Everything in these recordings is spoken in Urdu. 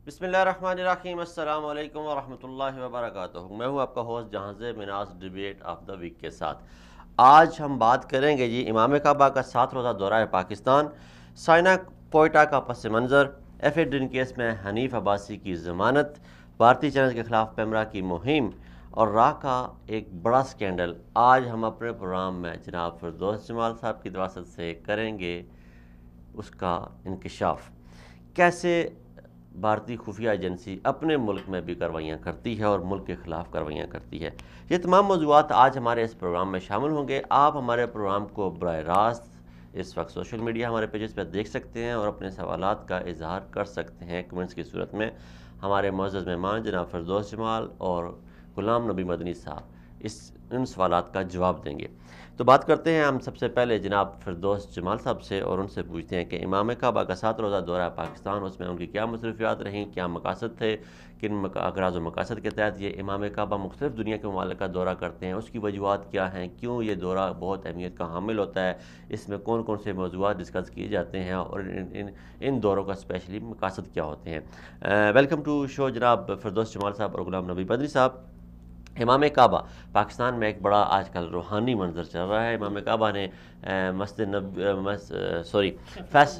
بسم اللہ الرحمن الرحیم۔ السلام علیکم ورحمۃ اللہ وبرکاتہ۔ میں ہوں آپ کا ہوسٹ جہاز مناس ڈیبیٹ آف دا ویک کے ساتھ۔ آج ہم بات کریں گے امام کعبہ کا 7 روزہ دورہ پاکستان، سائنا کوئٹہ کا پس منظر، FA ڈرین کیس میں حنیف عباسی کی ضمانت، بھارتی چینلز کے خلاف پیمرا کی مہم اور راہ کا ایک بڑا سکینڈل۔ آج ہم اپنے پروگرام میں جناب فردوس جمال صاحب کی دراست سے کریں گے اس کا انکشاف، کیسے بھارتی خفیہ ایجنسی اپنے ملک میں بھی کارروائیاں کرتی ہے اور ملک کے خلاف کارروائیاں کرتی ہے۔ یہ تمام موضوعات آج ہمارے اس پروگرام میں شامل ہوں گے۔ آپ ہمارے پروگرام کو براہ راست اس وقت سوشل میڈیا ہمارے پیجز پہ دیکھ سکتے ہیں اور اپنے سوالات کا اظہار کر سکتے ہیں کمنٹس کی صورت میں۔ ہمارے معزز مہمان جناب فردوس جمال اور غلام نبی مدنی صاحب ان سوالات کا جواب دیں گے۔ تو بات کرتے ہیں ہم سب سے پہلے جناب فردوس جمال صاحب سے اور ان سے پوچھتے ہیں کہ امام کعبہ کا 7 روزہ دورہ پاکستان، اس میں ان کی کیا مصروفیات رہیں، کیا مقاصد تھے، کن اغراض و مقاصد کے تحت یہ امام کعبہ مختلف دنیا کے ممالک کا دورہ کرتے ہیں، اس کی وجوہات کیا ہیں، کیوں یہ دورہ بہت اہمیت کا حامل ہوتا ہے، اس میں کون کون سے موضوعات ڈسکس کیے جاتے ہیں اور ان دوروں کا اسپیشلی مقاصد کیا ہوتے ہیں۔ ویلکم ٹو شو جناب فردوس جمال صاحب اور غلام نبی مدنی صاحب۔ امام کعبہ پاکستان میں ایک بڑا آج کل روحانی منظر چل رہا ہے۔ امام کعبہ نے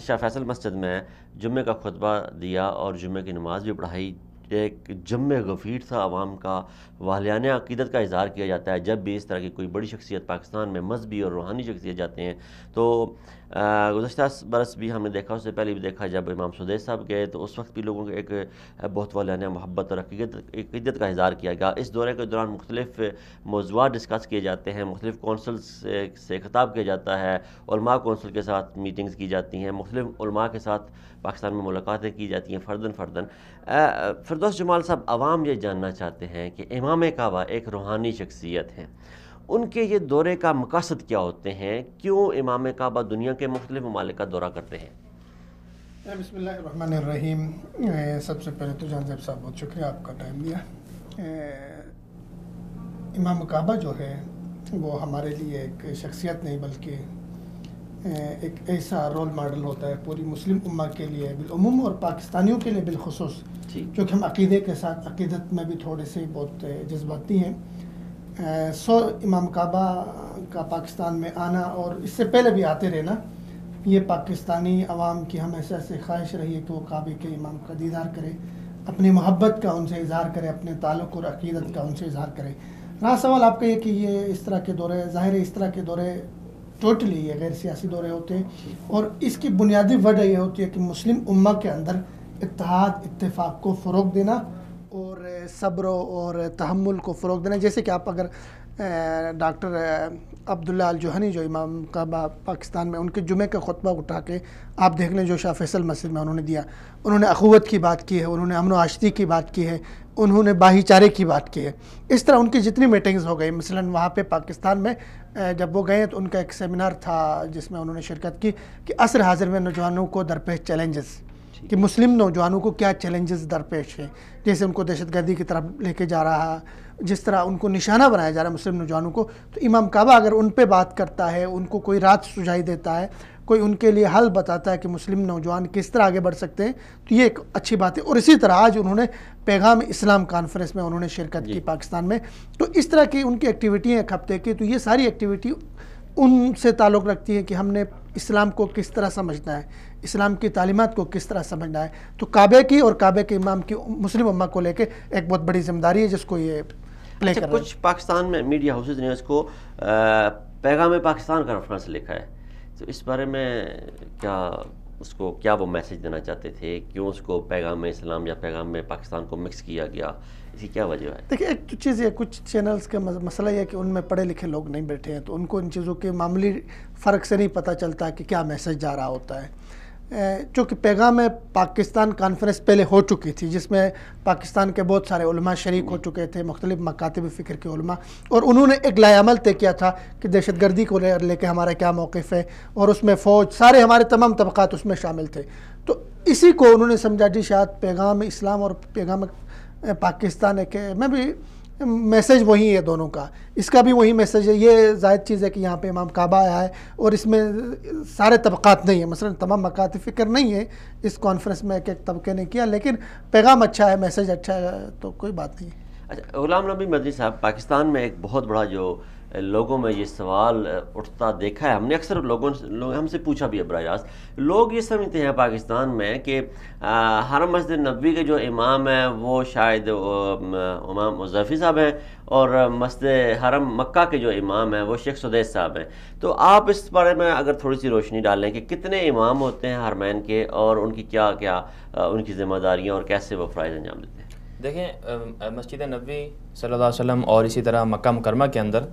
شاہ فیصل مسجد میں جمعے کا خطبہ دیا اور جمعے کی نماز بھی پڑھائی۔ ایک جمع غفیر تھا عوام کا، والیانہ عقیدت کا اظہار کیا جاتا ہے جب بھی اس طرح کی کوئی بڑی شخصیت پاکستان میں مذہبی اور روحانی شخصیت جاتے ہیں۔ تو گزشتہ برس بھی ہم نے دیکھا، اس سے پہلے بھی دیکھا جب امام سدیس صاحب گئے تو اس وقت بھی لوگوں کے ایک بہت والیانہ محبت اور عقیدت کا اظہار کیا گیا۔ اس دورے کے دوران مختلف موضوعات ڈسکس کیے جاتے ہیں، مختلف کونسلز سے خطاب کیا جاتا ہے، علماء کونسل کے ساتھ میٹنگز کی جاتی ہیں، مختلف علماء کے ساتھ پاکستان میں ملاقاتیں کی جاتی ہیں فرداً۔ فردوس جمال صاحب، عوام یہ جاننا چاہتے ہیں کہ امام کعبہ ایک روحانی شخصیت ہے، ان کے یہ دورے کا مقاصد کیا ہوتے ہیں، کیوں امام کعبہ دنیا کے مختلف ممالک کا دورہ کرتے ہیں؟ بسم اللہ الرحمن الرحیم۔ سب سے پہلے تو جان صاحب بہت شکریہ، آپ کا ٹائم دیا۔ امام کعبہ جو ہے وہ ہمارے لیے ایک شخصیت نہیں بلکہ ایک ایسا رول ماڈل ہوتا ہے پوری مسلم امہ کے لیے بالعموم اور پاکستانیوں کے لیے بالخصوص، جو کہ ہم عقیدے کے ساتھ عقیدت میں بھی تھوڑے سے بہت جذباتی ہیں۔ امام کعبہ کا پاکستان میں آنا اور اس سے پہلے بھی آتے رہنا، یہ پاکستانی عوام کی ہمیشہ سے خواہش رہی ہے کہ وہ کعبے کے امام کا دیدار کرے، اپنی محبت کا ان سے اظہار کرے، اپنے تعلق اور عقیدت کا ان سے اظہار کرے۔ رہا سوال آپ کا یہ کہ یہ اس طرح کے دورے، ظاہر ہے اس طرح کے دورے ٹوٹلی یہ غیر سیاسی دورے ہوتے ہیں اور اس کی بنیادی وجہ یہ ہوتی ہے کہ مسلم امہ کے اندر اتحاد اتفاق کو فروغ دینا اور صبر اور تحمل کو فروغ دینا۔ جیسے کہ آپ اگر ڈاکٹر عبداللہ الجوہنی جو امام کعبہ پاکستان میں، ان کے جمعے کا خطبہ اٹھا کے آپ دیکھ لیں جو شاہ فیصل مسجد میں انہوں نے دیا، انہوں نے اخوت کی بات کی ہے، انہوں نے امن و آشتی کی بات کی ہے، انہوں نے بھائی چارے کی بات کی ہے۔ اس طرح ان کی جتنی میٹنگز ہو گئی، مثلا وہاں پہ پاکستان میں جب وہ گئے تو ان کا ایک سیمینار تھا جس میں انہوں نے شرکت کی کہ عصر حاضر میں نوجوانوں کو درپیش چیلنجز، کہ مسلم نوجوانوں کو کیا چیلنجز درپیش ہیں، جیسے ان کو دہشت گردی کی طرف لے کے جا رہا، جس طرح ان کو نشانہ بنایا جا رہا ہے مسلم نوجوانوں کو۔ تو امام کعبہ اگر ان پہ بات کرتا ہے، ان کو کوئی رات سجائی دیتا ہے، کوئی ان کے لیے حل بتاتا ہے کہ مسلم نوجوان کس طرح آگے بڑھ سکتے ہیں، تو یہ ایک اچھی بات ہے۔ اور اسی طرح آج انہوں نے پیغام اسلام کانفرنس میں انہوں نے شرکت کی پاکستان میں، تو اس طرح کی ان کی ایکٹیویٹی ہیں ایک ہفتے کی، تو یہ ساری ایکٹیویٹی ان سے تعلق رکھتی ہے کہ ہم نے اسلام کو کس طرح سمجھنا ہے، اسلام کی تعلیمات کو کس طرح سمجھنا ہے۔ تو کعبے کی اور کعبے کے امام کی مسلم امہ کو لے کے ایک بہت بڑی ذمہ داری ہے جس کو یہ پلے کر رہے ہیں۔ کچھ پاکستان میں میڈیا ہاؤسز نے اس کو پیغام پاکستان کا ریفرنس لکھا ہے، تو اس بارے میں کیا وہ میسج دینا چاہتے تھے، کیوں اس کو پیغام اسلام یا پیغام پاکستان کو مکس کیا گیا، اس کی کیا وجہ ہے؟ دیکھیں، ایک تو چیز یہ، کچھ چینلز کا مسئلہ یہ ہے کہ ان میں پڑھے لکھے لوگ نہیں بیٹھے ہیں، تو ان کو ان چیزوں کے معمولی فرق سے نہیں پتہ چلتا کہ کیا میسج جا رہا ہوتا ہے۔ چونکہ پیغام پاکستان کانفرنس پہلے ہو چکی تھی جس میں پاکستان کے بہت سارے علماء شریک ہو چکے تھے، مختلف مکاتب فکر کے علماء، اور انہوں نے ایک لائحہ عمل طے کیا تھا کہ دہشت گردی کو لے کے ہمارا کیا موقف ہے، اور اس میں فوج، سارے ہمارے تمام طبقات اس میں شامل تھے۔ تو اسی کو انہوں نے سمجھا جی شاید پیغام اسلام اور پیغام پاکستان ہے کہ میں بھی میسج وہی ہے دونوں کا، اس کا بھی وہی میسج ہے. یہ زائد چیز ہے کہ یہاں پہ امام کعبہ آیا ہے اور اس میں سارے طبقات نہیں ہیں، مثلا تمام مکاتب فکر نہیں ہے اس کانفرنس میں ایک ایک طبقے نے کیا، لیکن پیغام اچھا ہے، میسج اچھا ہے، تو کوئی بات نہیں ہے. اچھا غلام نبی مدنی صاحب، پاکستان میں ایک بہت بڑا جو لوگوں میں یہ سوال اٹھتا دیکھا ہے، ہم نے اکثر لوگ ہم سے پوچھا بھی ہے براہ راست، لوگ یہ سمجھتے ہیں پاکستان میں کہ حرم مسجد نبوی کے جو امام ہیں وہ شاید امام مظفر صاحب ہیں، اور مسجد حرم مکہ کے جو امام ہیں وہ شیخ سدیس صاحب ہیں. تو آپ اس بارے میں اگر تھوڑی سی روشنی ڈالیں کہ کتنے امام ہوتے ہیں حرمین کے، اور ان کی کیا کیا ان کی ذمہ داریاں اور کیسے وہ فرائض انجام دیتے ہیں؟ دیکھیں، مسجد نبوی صلی اللہ علیہ وسلم اور اسی طرح مکہ مکرمہ کے اندر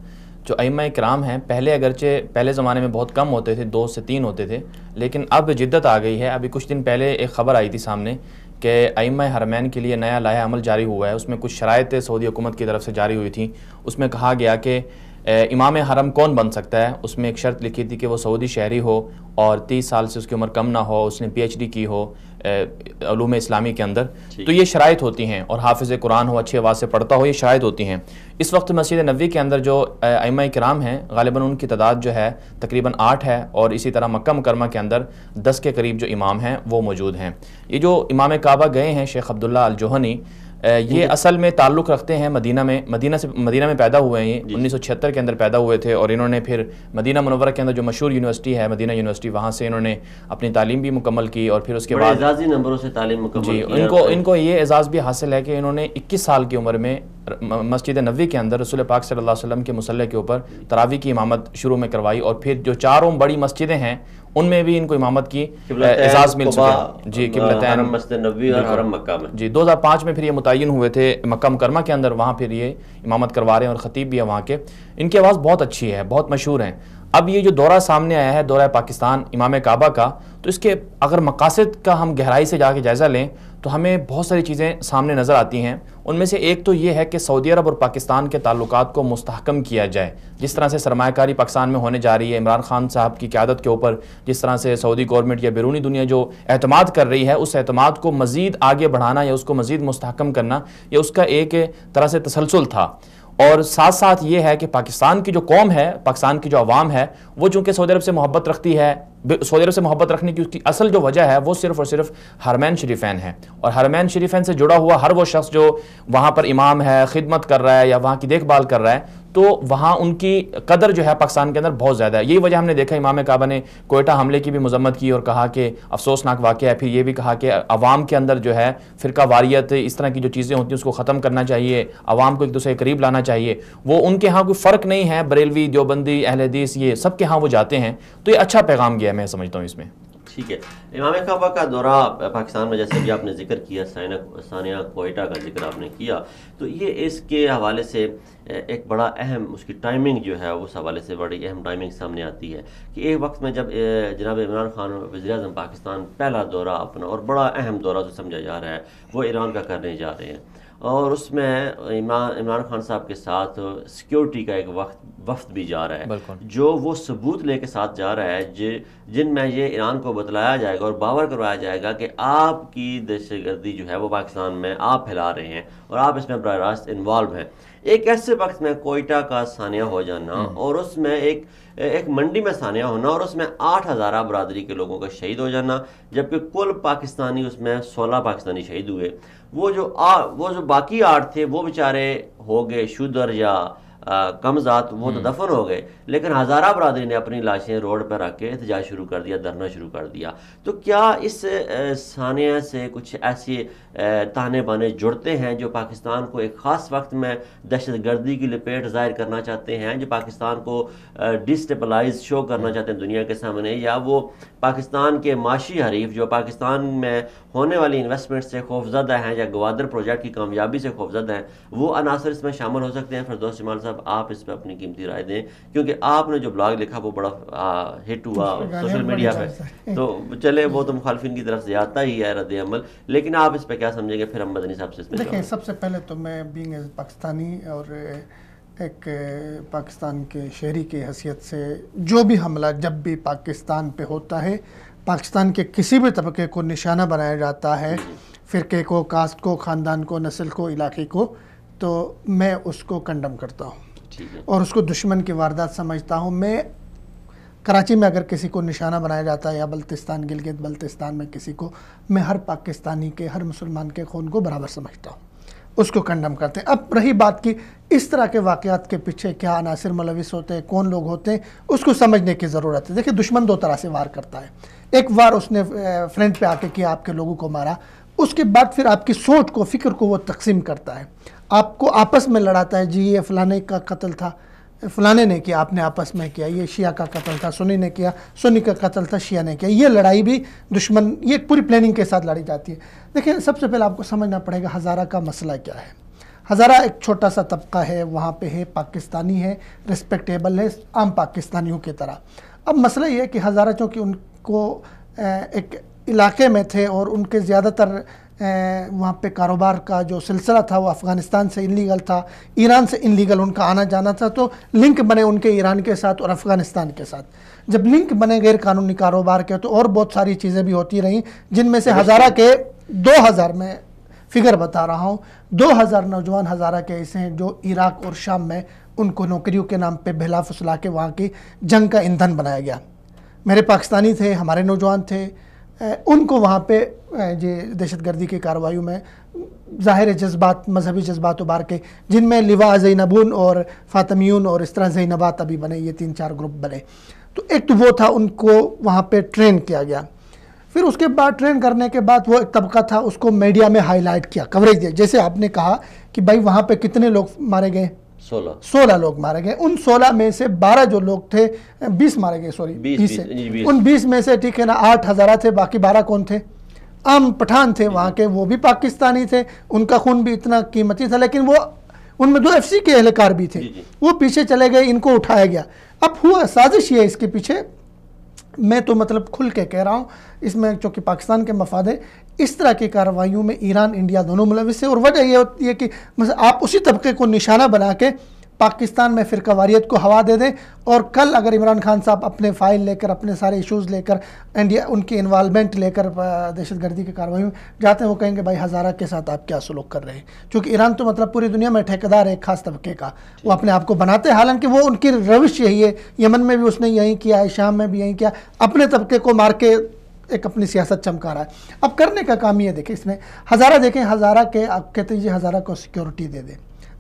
جو ائمہ کرام ہیں، پہلے زمانے میں بہت کم ہوتے تھے، 2 سے 3 ہوتے تھے، لیکن اب جدت آ گئی ہے. ابھی کچھ دن پہلے ایک خبر آئی تھی سامنے کہ ائمہ حرمین کے لیے نیا لائحہ عمل جاری ہوا ہے. اس میں کچھ شرائط سعودی حکومت کی طرف سے جاری ہوئی تھیں. اس میں کہا گیا کہ امام حرم کون بن سکتا ہے. اس میں ایک شرط لکھی تھی کہ وہ سعودی شہری ہو اور 30 سال سے اس کی عمر کم نہ ہو، اس نے PhD کی ہو علوم اسلامی کے اندر. تو یہ شرائط ہوتی ہیں، اور حافظ قرآن ہو، اچھی آواز سے پڑھتا ہو، یہ شرائط ہوتی ہیں. اس وقت مسجد نبوی کے اندر جو ائمہ کرام ہیں، غالباً ان کی تعداد جو ہے تقریباً 8 ہے، اور اسی طرح مکہ مکرمہ کے اندر 10 کے قریب جو امام ہیں وہ موجود ہیں. یہ جو امام کعبہ گئے ہیں شیخ عبداللہ الجوہنی، یہ اصل میں تعلق رکھتے ہیں مدینہ میں پیدا ہوئے ہیں. 1976 کے اندر پیدا ہوئے تھے، اور انہوں نے پھر مدینہ منورہ کے اندر جو مشہور یونیورسٹی ہے مدینہ یونیورسٹی، وہاں سے انہوں نے اپنی تعلیم بھی مکمل کی، اور پھر اس کے بعد اعزازی نمبروں سے تعلیم مکمل کی. ان کو یہ اعزاز بھی حاصل ہے کہ انہوں نے 21 سال کی عمر میں مسجد نبوی کے اندر رسول پاک صلی اللہ علیہ وسلم کے مصلی کے اوپر تراویح کی امامت شروع میں کروائی، اور پھر جو 4 بڑی مسجدیں ہیں ان میں بھی ان کو امامت کی اعزاز مل چکا. جی، قبلتین، حرم مسجد نبوی اور حرم مکہ میں. جی 2005 میں پھر یہ متعین ہوئے تھے مکہ مکرمہ کے اندر، وہاں پھر یہ امامت کروا رہے ہیں، اور خطیب بھی ہے وہاں کے. ان کی آواز بہت اچھی ہے، بہت مشہور ہیں. اب یہ جو دورہ سامنے آیا ہے، دورہ پاکستان امام کعبہ کا، تو اس کے اگر مقاصد کا ہم گہرائی سے جا کے جائزہ لیں تو ہمیں بہت ساری چیزیں سامنے نظر آتی ہیں. ان میں سے ایک تو یہ ہے کہ سعودی عرب اور پاکستان کے تعلقات کو مستحکم کیا جائے. جس طرح سے سرمایہ کاری پاکستان میں ہونے جا رہی ہے، عمران خان صاحب کی قیادت کے اوپر جس طرح سے سعودی گورنمنٹ یا بیرونی دنیا جو اعتماد کر رہی ہے، اس اعتماد کو مزید آگے بڑھانا یا اس کو مزید مستحکم کرنا، یہ اس کا ایک طرح سے تسلسل تھا. اور ساتھ ساتھ یہ ہے کہ پاکستان کی جو قوم ہے، پاکستان کی جو عوام ہے، وہ چونکہ سعودی عرب سے محبت رکھتی ہے، سعودی عرب سے محبت رکھنے کی اس کی اصل جو وجہ ہے وہ صرف اور صرف حرمین شریفین ہے. اور حرمین شریفین سے جڑا ہوا ہر وہ شخص جو وہاں پر امام ہے، خدمت کر رہا ہے یا وہاں کی دیکھ بھال کر رہا ہے، تو وہاں ان کی قدر جو ہے پاکستان کے اندر بہت زیادہ ہے. یہی وجہ ہم نے دیکھا امام کعبہ نے کوئٹہ حملے کی بھی مذمت کی اور کہا کہ افسوسناک واقعہ ہے. پھر یہ بھی کہا کہ عوام کے اندر جو ہے فرقہ واریت، اس طرح کی جو چیزیں ہوتی ہیں اس کو ختم کرنا چاہیے، عوام کو ایک دوسرے کے قریب لانا چاہیے. وہ ان کے ہاں کوئی فرق نہیں ہے، بریلوی، دیوبندی، اہل حدیث، یہ سب کے ہاں وہ جاتے ہیں. تو یہ اچھا پیغام گیا میں سمجھتا ہوں اس میں. ٹھیک ہے. امام کعبہ کا دورہ پاکستان میں جیسے بھی آپ نے ذکر کیا، ثانیہ کوئٹہ کا ذکر آپ نے کیا، تو یہ اس کے حوالے سے ایک بڑا اہم اس کی ٹائمنگ جو ہے اس حوالے سے بڑی اہم ٹائمنگ سامنے آتی ہے کہ ایک وقت میں جب جناب عمران خان وزیر اعظم پاکستان پہلا دورہ اپنا اور بڑا اہم دورہ جو سمجھا جا رہا ہے وہ ایران کا کرنے جا رہے ہیں، اور اس میں عمران خان صاحب کے ساتھ سیکیورٹی کا ایک وفد بھی جا رہا ہے، جو وہ ثبوت لے کے ساتھ جا رہا ہے جن میں یہ ایران کو بتلایا جائے گا اور باور کروایا جائے گا کہ آپ کی دہشت گردی جو ہے وہ پاکستان میں آپ پھیلا رہے ہیں اور آپ اس میں براہ راست انوالو ہیں. ایک ایسے وقت میں کوئٹہ کا ثانیہ ہو جانا اور اس میں ایک منڈی میں ثانیہ ہونا اور اس میں 8,000 برادری کے لوگوں کا شہید ہو جانا، جبکہ کل پاکستانی اس میں 16 پاکستانی شہید ہوئے. وہ جو باقی 8 تھے وہ بیچارے ہو گئے شودر یا کم ذات، وہ تو دفن ہو گئے، لیکن ہزارہ برادری نے اپنی لاشیں روڈ پر رکھ کے احتجاج شروع کر دیا، دھرنا شروع کر دیا. تو کیا اس ثانیہ سے کچھ ایسے تانے بانے جڑتے ہیں جو پاکستان کو ایک خاص وقت میں دہشت گردی کی لپیٹ ظاہر کرنا چاہتے ہیں، جو پاکستان کو ڈسٹیبلائز شو کرنا چاہتے ہیں دنیا کے سامنے، یا وہ پاکستان کے معاشی حریف جو پاکستان میں ہونے والی انویسٹمنٹ سے خوفزدہ ہیں یا گوادر پروجیکٹ کی کامیابی سے خوفزدہ ہیں، وہ عناصر اس میں شامل ہو سکتے ہیں؟ فردوس جمال صاحب، آپ اس پہ اپنی قیمتی رائے دیں، کیونکہ آپ نے جو بلاگ لکھا وہ بڑا ہٹ ہوا سوشل میڈیا پہ، تو چلے وہ تو مخالفین کی طرف سے آتا ہی ہے رد عمل، لیکن آپ اس پہ کیا سمجھیں گے؟ پھر ہم مدنی صاحب سے اس پہ دیکھیں. سب سے پہلے تو میں بینگ ایز پاکستانی اور ایک پاکستان کے شہری کی حیثیت سے، جو بھی حملہ جب بھی پاکستان پہ ہوتا ہے، پاکستان کے کسی بھی طبقے کو نشانہ بنایا جاتا ہے، فرقے کو، کاسٹ کو، خاندان کو، نسل کو، علاقے کو، تو میں اس کو کنڈم کرتا ہوں ٹھیک ہے. اور اس کو دشمن کی واردات سمجھتا ہوں. میں کراچی میں اگر کسی کو نشانہ بنایا جاتا ہے یا بلتستان گلگت بلتستان میں کسی کو، میں ہر پاکستانی کے ہر مسلمان کے خون کو برابر سمجھتا ہوں، اس کو کنڈم کرتے ہیں. اب رہی بات کی اس طرح کے واقعات کے پیچھے کیا عناصر ملوث ہوتے ہیں، کون لوگ ہوتے ہیں، اس کو سمجھنے کی ضرورت ہے. دیکھیں دشمن دو طرح سے وار کرتا ہے. ایک وار اس نے فرنٹ پہ آ کے کیا، آپ کے لوگوں کو مارا، اس کے بعد پھر آپ کی سوچ کو فکر کو وہ تقسیم کرتا ہے، آپ کو آپس میں لڑاتا ہے. جی یہ فلانے کا قتل تھا، فلانے نے کیا، آپ نے آپس میں کیا. یہ شیعہ کا قتل تھا، سنی نے کیا، سنی کا قتل تھا، شیعہ نے کیا. یہ لڑائی بھی دشمن، یہ پوری پلاننگ کے ساتھ لڑی جاتی ہے. دیکھیں سب سے پہلے آپ کو سمجھنا پڑے گا ہزارہ کا مسئلہ کیا ہے. ہزارہ ایک چھوٹا سا طبقہ ہے، وہاں پہ ہے، پاکستانی ہے، ریسپیکٹیبل ہے عام پاکستانیوں کی طرح. اب مسئلہ یہ ہے کہ ہزارہ چونکہ ان کو ایک علاقے میں تھے اور ان کے زیادہ تر وہاں پہ کاروبار کا جو سلسلہ تھا وہ افغانستان سے انلیگل تھا، ایران سے انلیگل ان کا آنا جانا تھا، تو لنک بنے ان کے ایران کے ساتھ اور افغانستان کے ساتھ. جب لنک بنے غیر قانونی کاروبار کے تو اور بہت ساری چیزیں بھی ہوتی رہیں، جن میں سے ہزارہ کے 2000 میں فگر بتا رہا ہوں، 2000 نوجوان ہزارہ کے ایسے ہیں جو عراق اور شام میں ان کو نوکریوں کے نام پہ بہلا فسلا کے وہاں کی جنگ کا ایندھن بنایا گیا. میرے پاکستانی تھے، ہمارے نوجوان تھے، ان کو وہاں پہ دہشت گردی کی کارروائیوں میں ظاہر جذبات، مذہبی جذبات ابھار کے، جن میں لواء زینبون اور فاطمیون اور اس طرح زینبات ابھی بنے، یہ 3-4 گروپ بنے. تو ایک تو وہ تھا، ان کو وہاں پہ ٹرین کیا گیا. پھر اس کے بعد ٹرین کرنے کے بعد وہ ایک طبقہ تھا، اس کو میڈیا میں ہائی لائٹ کیا، کوریج دیا. جیسے آپ نے کہا کہ بھائی وہاں پہ کتنے لوگ مارے گئے، 16 لوگ مارے گئے. ان 16 میں سے 12 جو لوگ تھے، 20 مارے گئے، سوری 20 سے. ان 20 میں سے ٹھیک ہے نا 8 ہزارہ تھے، باقی 12 کون تھے؟ عام پٹھان تھے وہاں کے، وہ بھی پاکستانی تھے، ان کا خون بھی اتنا قیمتی تھا، لیکن وہ ان میں 2 ایف سی کے اہلکار بھی تھے، وہ پیچھے چلے گئے، ان کو اٹھایا گیا. اب ہوا سازش یہ ہے اس کے پیچھے، میں تو مطلب کھل کے کہہ رہا ہوں، اس میں چونکہ پاکستان کے مفاد ہے، اس طرح کی کارروائیوں میں ایران انڈیا دونوں ملوث ہے. اور وجہ یہ ہوتی ہے کہ آپ اسی طبقے کو نشانہ بنا کے پاکستان میں فرقہ واریت کو ہوا دے دیں، اور کل اگر عمران خان صاحب اپنے فائل لے کر، اپنے سارے ایشوز لے کر، انڈیا ان کی انوالومنٹ لے کر دہشت گردی کی کارروائیوں میں جاتے ہیں، وہ کہیں گے بھائی ہزارہ کے ساتھ آپ کیا سلوک کر رہے ہیں. چونکہ ایران تو مطلب پوری دنیا میں ٹھیکیدار ہے ایک خاص طبقے کا، وہ اپنے آپ کو بناتے ہیں، حالانکہ وہ ان کی روش یہی ہے. یمن میں بھی اس نے یہی کیا ہے، شام میں بھی یہی کیا، اپنے طبقے کو مار کے ایک اپنی سیاست چمکا رہا ہے. اب کرنے کا کام یہ دیکھیں، اس میں ہزارہ دیکھیں، ہزارہ کے آپ کہتے ہیں جی ہزارہ کو سیکیورٹی دے دیں،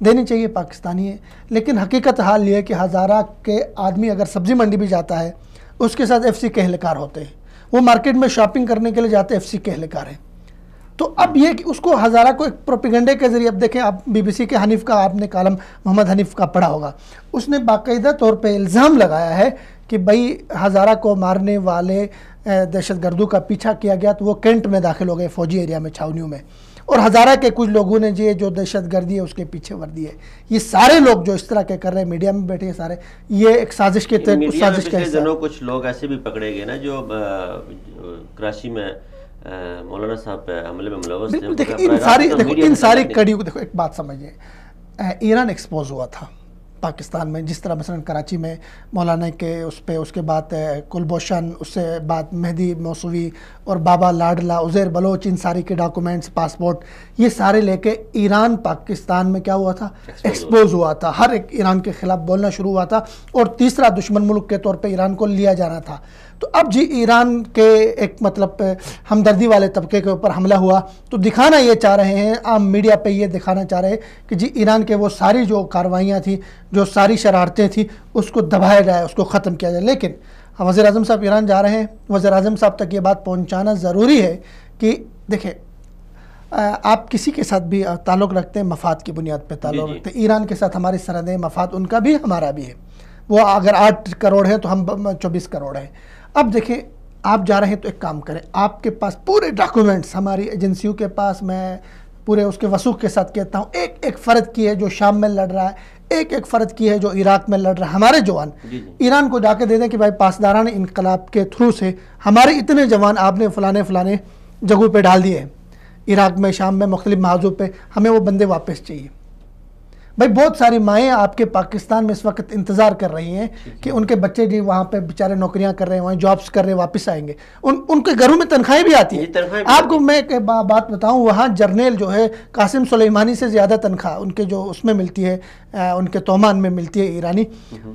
دینی چاہیے، پاکستانی ہے، لیکن حقیقت حال یہ ہے کہ ہزارہ کے آدمی اگر سبزی منڈی بھی جاتا ہے، اس کے ساتھ ایف سی کے اہلکار ہوتے ہیں، وہ مارکیٹ میں شاپنگ کرنے کے لیے جاتے ہیں، ایف سی کے اہلکار ہیں. تو اب یہ کہ اس کو ہزارہ کو ایک پروپیگنڈے کے ذریعے، اب دیکھیں آپ بی بی سی کے حنیف کا آپ نے کالم محمد حنیف کا پڑھا ہوگا، اس نے باقاعدہ طور پہ الزام لگایا ہے کہ بھائی ہزارہ کو مارنے والے دہشت گردوں کا پیچھا کیا گیا تو وہ کینٹ میں داخل ہو گئے، فوجی ایریا میں، چھاونیوں میں، اور ہزارہ کے کچھ لوگوں نے جو دہشت گردی ہے اس کے پیچھے وردی ہے. یہ سارے لوگ جو اس طرح کے کر رہے ہیں، میڈیا میں بیٹھے ہیں سارے، یہ ایک سازش کے تحت، اس سازش کا حصہ ہے. کچھ لوگ ایسے بھی پکڑے گئے نا جو کراچی میں مولانا صاحب پہ حملے میں ملوث تھے. دیکھو ان ساری کڑیوں کو، دیکھو ایک بات سمجھیں، ایران ایکسپوز ہوا تھا پاکستان میں، جس طرح مثلا کراچی میں مولانا کے اس کے بعد کلبھوشن، اس سے بعد مہدی موسوی اور بابا لاڈلا، عزیر بلوچ، ان ساری کے ڈاکومنٹس، پاسپورٹ، یہ سارے لے کے ایران پاکستان میں کیا ہوا تھا، ایکسپوز ہوا تھا. ہر ایک ایران کے خلاف بولنا شروع ہوا تھا، اور تیسرا دشمن ملک کے طور پہ ایران کو لیا جانا تھا. تو اب جی ایران کے ایک مطلب ہمدردی والے طبقے کے اوپر حملہ ہوا، تو دکھانا یہ چاہ رہے ہیں، عام میڈیا پہ یہ دکھانا چاہ رہے ہیں کہ جی ایران کے وہ ساری جو کاروائیاں تھیں، جو ساری شرارتیں تھیں، اس کو دبایا جائے، اس کو ختم کیا جائے. لیکن وزیر اعظم صاحب ایران جا رہے ہیں، وزیر اعظم صاحب تک یہ بات پہنچانا ضروری ہے کہ دیکھیں آپ کسی کے ساتھ بھی تعلق رکھتے ہیں، مفاد کی بنیاد پہ تعلق رکھتے ہیں. ایران کے ساتھ ہماری سرحدیں، مفاد ان کا بھی ہمارا بھی ہے. وہ اگر 8 کروڑ ہے تو ہم 24 کروڑ ہیں. اب دیکھیں آپ جا رہے ہیں تو ایک کام کریں، آپ کے پاس پورے ڈاکومنٹس ہماری ایجنسیوں کے پاس، میں پورے اس کے وثوق کے ساتھ کہتا ہوں، ایک ایک فرد کی ہے جو شام میں لڑ رہا ہے، ایک ایک فرد کی ہے جو عراق میں لڑ رہا ہے. ہمارے جوان ایران کو جا کے دے دیں کہ بھائی پاسداران انقلاب کے تھرو سے ہمارے اتنے جوان آپ نے فلانے جگہوں پہ ڈال دیے ہیں، عراق میں، شام میں، مختلف محاذوں پہ، ہمیں وہ بندے واپس چاہیے. بھائی بہت ساری مائیں آپ کے پاکستان میں اس وقت انتظار کر رہی ہیں کہ ان کے بچے جی وہاں پہ بیچارے نوکریاں کر رہے ہیں، وہاں جابس کر رہے ہیں، واپس آئیں گے، ان کے گھروں میں تنخواہیں بھی آتی ہیں. آپ کو میں ایک بات بتاؤں، وہاں جرنیل جو ہے قاسم سلیمانی سے زیادہ تنخواہ ان کے جو اس میں ملتی ہے، ان کے تومان میں ملتی ہے ایرانی،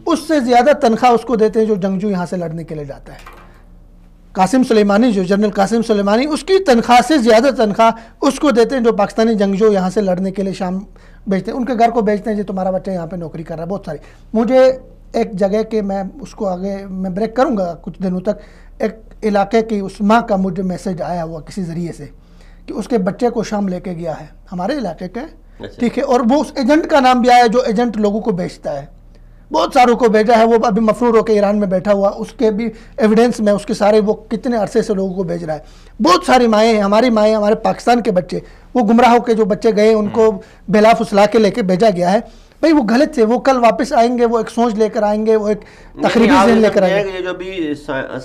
اس سے زیادہ تنخواہ اس کو دیتے ہیں جو جنگجو یہاں سے لڑنے کے لیے جاتا ہے. قاسم سلیمانی جو جنرل قاسم سلیمانی، اس کی تنخواہ سے زیادہ تنخواہ اس کو دیتے ہیں جو پاکستانی جنگجو یہاں سے لڑنے کے لیے شام بھیجتے ہیں، ان کے گھر کو بھیجتے ہیں جی تمہارا بچہ یہاں پہ نوکری کر رہا ہے. بہت ساری مجھے ایک جگہ کے، میں اس کو آگے میں بریک کروں گا کچھ دنوں تک، ایک علاقے کی اس ماں کا مجھے میسج آیا ہوا کسی ذریعے سے کہ اس کے بچے کو شام لے کے گیا ہے ہمارے علاقے کا، ٹھیک ہے، اور وہ اس ایجنٹ کا نام بھی آیا جو ایجنٹ لوگوں کو بیچتا ہے، بہت ساروں کو بھیجا ہے، وہ ابھی مفرور ہو کے ایران میں بیٹھا ہوا، اس کے بھی ایویڈنس میں اس کے سارے وہ کتنے عرصے سے لوگوں کو بھیج رہا ہے. بہت ساری مائیں ہیں، ہماری مائیں، ہمارے پاکستان کے بچے، وہ گمراہ ہو کے جو بچے گئے ان کو بلا فسلا کے لے کے بھیجا گیا ہے. بھائی وہ غلط تھے، وہ کل واپس آئیں گے، وہ ایک سوچ لے کر آئیں گے، وہ ایک تقریبی ذہن لے کر آئیں گے. یہ جو بھی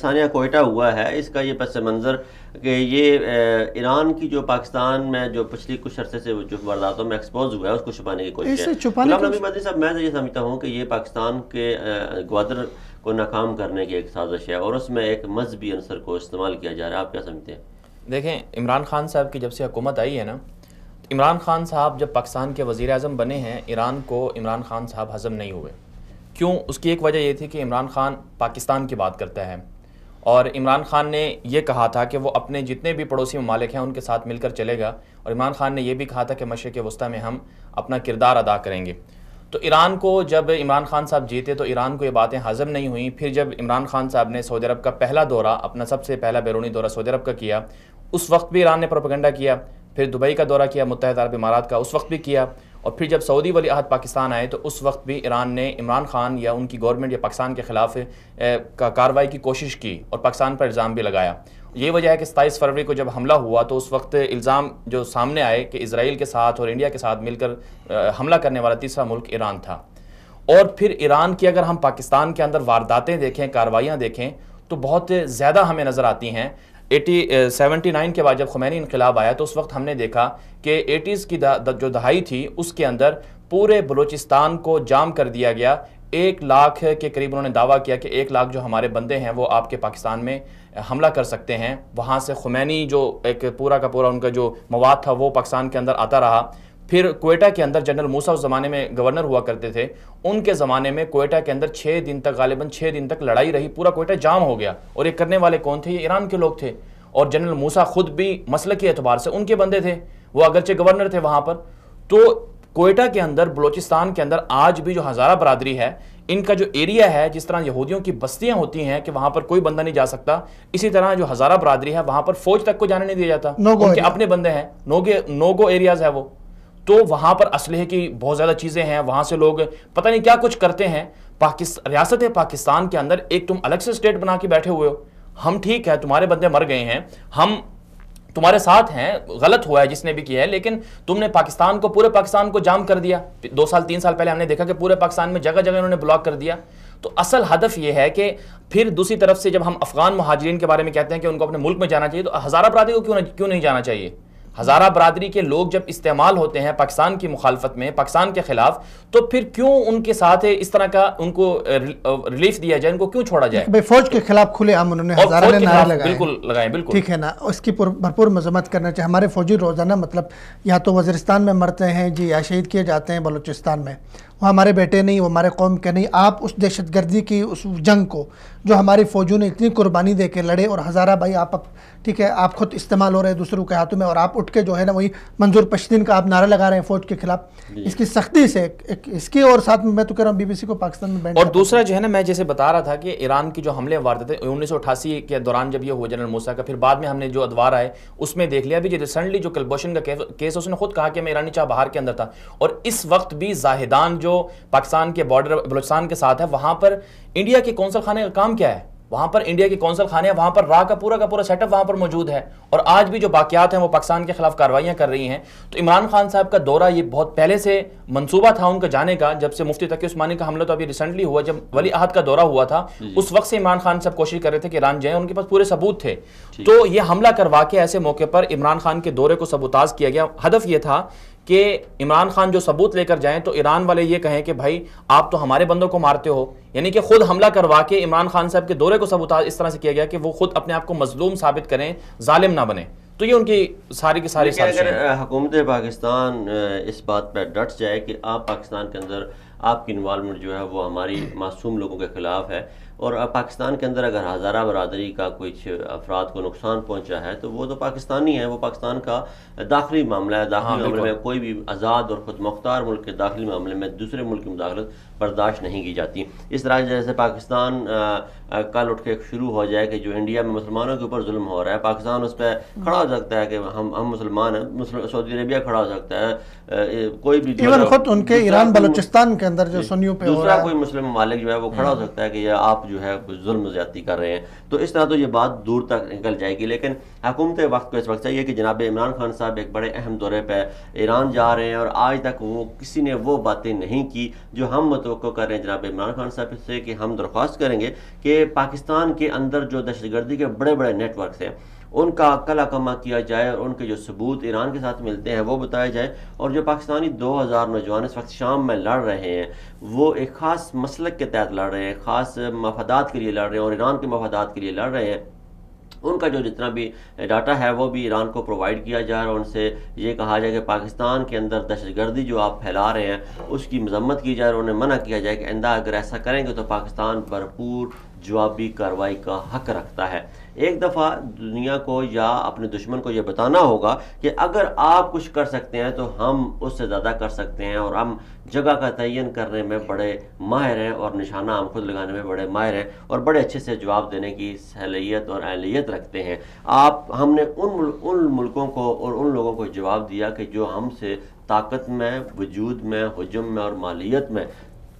ثانیہ کوئٹہ ہوا ہے، اس کا یہ پس منظر کہ یہ ایران کی جو پاکستان میں جو پچھلی کچھ عرصے سے جو وارداتوں میں ایکسپوز ہوا ہے اس کو چھپانے کی کوشش ہے. غلام نبی مدنی صاحب، میں تو یہ سمجھتا ہوں کہ یہ پاکستان کے گوادر کو ناکام کرنے کی ایک سازش ہے اور اس میں ایک مذہبی عنصر کو استعمال کیا جا رہا ہے. آپ کیا سمجھتے ہیں؟ دیکھیں، عمران خان صاحب کی جب سے حکومت آئی ہے نا، عمران خان صاحب جب پاکستان کے وزیر اعظم بنے ہیں، ایران کو عمران خان صاحب ہضم نہیں ہوئے. کیوں؟ اس کی ایک وجہ یہ تھی کہ عمران خان پاکستان کی بات کرتا ہے، اور عمران خان نے یہ کہا تھا کہ وہ اپنے جتنے بھی پڑوسی ممالک ہیں ان کے ساتھ مل کر چلے گا، اور عمران خان نے یہ بھی کہا تھا کہ مشرق وسطیٰ میں ہم اپنا کردار ادا کریں گے. تو ایران کو جب عمران خان صاحب جیتے تو ایران کو یہ باتیں ہضم نہیں ہوئیں. پھر جب عمران خان صاحب نے سعودی عرب کا پہلا دورہ، اپنا سب سے پہلا بیرونی دورہ سعودی عرب کا کیا، اس وقت بھی ایران نے پروپیگنڈا کیا. پھر دبئی کا دورہ کیا متحدہ عرب امارات کا، اس وقت بھی کیا. اور پھر جب سعودی ولی عہد پاکستان آئے تو اس وقت بھی ایران نے عمران خان یا ان کی گورنمنٹ یا پاکستان کے خلاف کارروائی کی کوشش کی اور پاکستان پر الزام بھی لگایا. یہ وجہ ہے کہ 27 فروری کو جب حملہ ہوا تو اس وقت الزام جو سامنے آئے کہ اسرائیل کے ساتھ اور انڈیا کے ساتھ مل کر حملہ کرنے والا تیسرا ملک ایران تھا. اور پھر ایران کی اگر ہم پاکستان کے اندر وارداتیں دیکھیں، کارروائیاں دیکھیں تو بہت زیادہ ہمیں نظر آتی ہیں. 79 کے بعد جب خمینی انقلاب آیا تو اس وقت ہم نے دیکھا کہ 80s کی جو دہائی تھی اس کے اندر پورے بلوچستان کو جام کر دیا گیا. 1 لاکھ کے قریب انہوں نے دعویٰ کیا کہ 1 لاکھ جو ہمارے بندے ہیں وہ آپ کے پاکستان میں حملہ کر سکتے ہیں. وہاں سے خمینی جو ایک پورا کا پورا ان کا جو مواد تھا وہ پاکستان کے اندر آتا رہا. پھر کوئٹہ کے اندر جنرل موسیٰ اس زمانے میں گورنر ہوا کرتے تھے، ان کے زمانے میں کوئٹہ کے اندر 6 دن تک غالباً 6 دن تک لڑائی رہی، پورا کوئٹہ جام ہو گیا. اور یہ کرنے والے کون تھے؟ یہ ایران کے لوگ تھے. اور جنرل موسیٰ خود بھی مسلکی اعتبار سے ان کے بندے تھے، وہ اگرچہ گورنر تھے وہاں پر. تو کوئٹہ کے اندر، بلوچستان کے اندر آج بھی جو ہزارہ برادری ہے، ان کا جو ایریا ہے، جس طرح یہودیوں کی بستیاں ہوتی ہیں کہ وہاں پر کوئی بندہ نہیں جا سکتا، اسی طرح جو ہزارہ برادری ہے وہاں پر فوج تک کو جانے نہیں دیا جاتا. ان کے اپنے بندے ہیں، نو گو ایریاز ہے وہ. تو وہاں پر اسلحے کی بہت زیادہ چیزیں ہیں، وہاں سے لوگ پتہ نہیں کیا کچھ کرتے ہیں. ریاست پاکستان کے اندر ایک تم الگ سے اسٹیٹ بنا کے بیٹھے ہوئے ہو. ہم ٹھیک ہے تمہارے بندے مر گئے ہیں، ہم تمہارے ساتھ ہیں، غلط ہوا ہے جس نے بھی کیا ہے، لیکن تم نے پاکستان کو، پورے پاکستان کو جام کر دیا. 2 سال 3 سال پہلے ہم نے دیکھا کہ پورے پاکستان میں جگہ جگہ انہوں نے بلاک کر دیا. تو اصل ہدف یہ ہے کہ پھر دوسری طرف سے جب ہم افغان مہاجرین کے بارے میں کہتے ہیں کہ ان کو اپنے ملک میں جانا چاہیے، تو ہزارہ برادری کو کیوں نہیں جانا چاہیے؟ ہزارہ برادری کے لوگ جب استعمال ہوتے ہیں پاکستان کی مخالفت میں، پاکستان کے خلاف، تو پھر کیوں ان کے ساتھ اس طرح کا ان کو ریلیف دیا جائے، ان کو کیوں چھوڑا جائے؟ فوج کے خلاف کھلے عام انہوں نے ہزارہ نے نعرے لگائے. بالکل لگائیں، بالکل ٹھیک ہے نا، اس کی بھرپور مذمت کرنا چاہیے. ہمارے فوجی روزانہ مطلب یا تو وزیرستان میں مرتے ہیں جی، یا شہید کیے جاتے ہیں بلوچستان میں. وہ ہمارے بیٹے نہیں، وہ ہمارے قوم کے نہیں. آپ اس دہشت گردی کی اس جنگ کو جو ہماری فوجوں نے اتنی قربانی دے کے لڑے، اور ہزارہ بھائی آپ ٹھیک ہے، آپ خود استعمال ہو رہے ہیں دوسروں کے ہاتھوں میں، اور آپ اٹھ کے جو ہے نا وہی منظور پشتین کا آپ نعرہ لگا رہے ہیں فوج کے خلاف. اس کی سختی سے اس کی، اور ساتھ میں تو کہہ رہا ہوں BBC کو پاکستان میں بین. اور دوسرا جو ہے نا، میں جیسے بتا رہا تھا کہ ایران کی جو حملے وارداتیں 1988 کے دوران جب یہ ہوا جنرل موسیٰ کا، پھر بعد میں ہم نے جو ادوار آئے اس میں دیکھ لیا. بھی جو ریسنٹلی جو کلبوشن کا کیس، اس نے خود کہا کہ میں ایرانی چاہ بہار کے اندر تھا. اور اس وقت بھی زاہدان جو پاکستان کے بارڈر بلوچستان کے ساتھ ہے، وہاں پر انڈیا کے قونصل خانے کا کام کیا ہے؟ وہاں پر انڈیا کے قونصل خانے ہیں، وہاں پر را کا پورا سیٹ اپ وہاں پر موجود ہے. اور آج بھی جو باقیات ہیں وہ پاکستان کے خلاف کارروائیاں کر رہی ہیں. تو عمران خان صاحب کا دورہ یہ بہت پہلے سے منصوبہ تھا ان کا جانے کا. جب سے مفتی تقی عثمانی کا حملہ تو ابھی ریسنٹلی ہوا، جب ولی عہد کا دورہ ہوا تھا اس وقت سے عمران خان صاحب کوشش کر رہے تھے کہ ایران جائیں، ان کے پاس پورے ثبوت تھے. تو یہ حملہ کروا کے ایسے موقع پر عمران خان کے دورے کو سبوتاز کیا گیا. ہدف یہ تھا کہ عمران خان جو ثبوت لے کر جائیں تو ایران والے یہ کہیں کہ بھائی آپ تو ہمارے بندوں کو مارتے ہو، یعنی کہ خود حملہ کروا کے عمران خان صاحب کے دورے کو سبوتاژ اس طرح سے کیا گیا کہ وہ خود اپنے آپ کو مظلوم ثابت کریں، ظالم نہ بنیں. تو یہ ان کی ساری کی ساری سازشیں ہیں. اگر حکومت پاکستان اس بات پہ ڈٹ جائے کہ آپ پاکستان کے اندر آپ کی انوالومنٹ جو ہے وہ ہماری معصوم لوگوں کے خلاف ہے، اور پاکستان کے اندر اگر ہزارہ برادری کا کچھ افراد کو نقصان پہنچا ہے تو وہ تو پاکستانی ہے، وہ پاکستان کا داخلی معاملہ ہے. داخلی معاملے میں کوئی بھی آزاد اور خود مختار ملک کے داخلی معاملے میں دوسرے ملک کی مداخلت برداشت نہیں کی جاتی. اس طرح جیسے پاکستان کل اٹھ کے شروع ہو جائے کہ جو انڈیا میں مسلمانوں کے اوپر ظلم ہو رہا ہے، پاکستان اس پہ کھڑا ہو سکتا ہے کہ ہم مسلمان ہیں، سعودی عربیہ کھڑا ہو سکتا ہے، کوئی بھی ایون خود ان کے ایران بلوچستان کے اندر جو سنیوں پہ دوسرا کوئی مسلم ممالک جو ہے وہ کھڑا ہو سکتا ہے کہ یہ آپ جو ہے ظلم زیادتی کر رہے ہیں. تو اس طرح تو یہ بات دور تک نکل جائے گی. لیکن حکومت وقت کو اس وقت چاہیے کہ جناب عمران خان صاحب ایک بڑے اہم دورے پہ ایران جا رہے ہیں، اور آج تک وہ کسی نے وہ باتیں نہیں کی جو ہم متوقع کر رہے ہیں جناب عمران خان صاحب سے، کہ ہم درخواست کریں گے کہ پاکستان کے اندر جو دہشت گردی کے بڑے بڑے نیٹ ورکس ہیں ان کا کلا کما کیا جائے، اور ان کے جو ثبوت ایران کے ساتھ ملتے ہیں وہ بتائے جائے. اور جو پاکستانی 2000 نوجوان اس وقت شام میں لڑ رہے ہیں وہ ایک خاص مسلک کے تحت لڑ رہے ہیں، خاص مفادات کے لیے لڑ رہے ہیں اور ایران کے مفادات کے لیے لڑ رہے ہیں. ان کا جو جتنا بھی ڈاٹا ہے وہ بھی ایران کو پرووائڈ کیا جائے، اور ان سے یہ کہا جائے کہ پاکستان کے اندر دہشت گردی جو آپ پھیلا رہے ہیں اس کی مذمت کی جائے، اور انہیں منع کیا جائے کہ آئندہ اگر ایسا کریں گے تو پاکستان بھرپور جوابی کارروائی کا حق رکھتا ہے. ایک دفعہ دنیا کو یا اپنے دشمن کو یہ بتانا ہوگا کہ اگر آپ کچھ کر سکتے ہیں تو ہم اس سے زیادہ کر سکتے ہیں، اور ہم جگہ کا تعین کرنے میں بڑے ماہر ہیں، اور نشانہ ہم خود لگانے میں بڑے ماہر ہیں، اور بڑے اچھے سے جواب دینے کی صلاحیت اور اہلیت رکھتے ہیں. ہم نے ان ملکوں کو اور ان لوگوں کو جواب دیا کہ جو ہم سے طاقت میں، وجود میں، حجم میں اور مالیت میں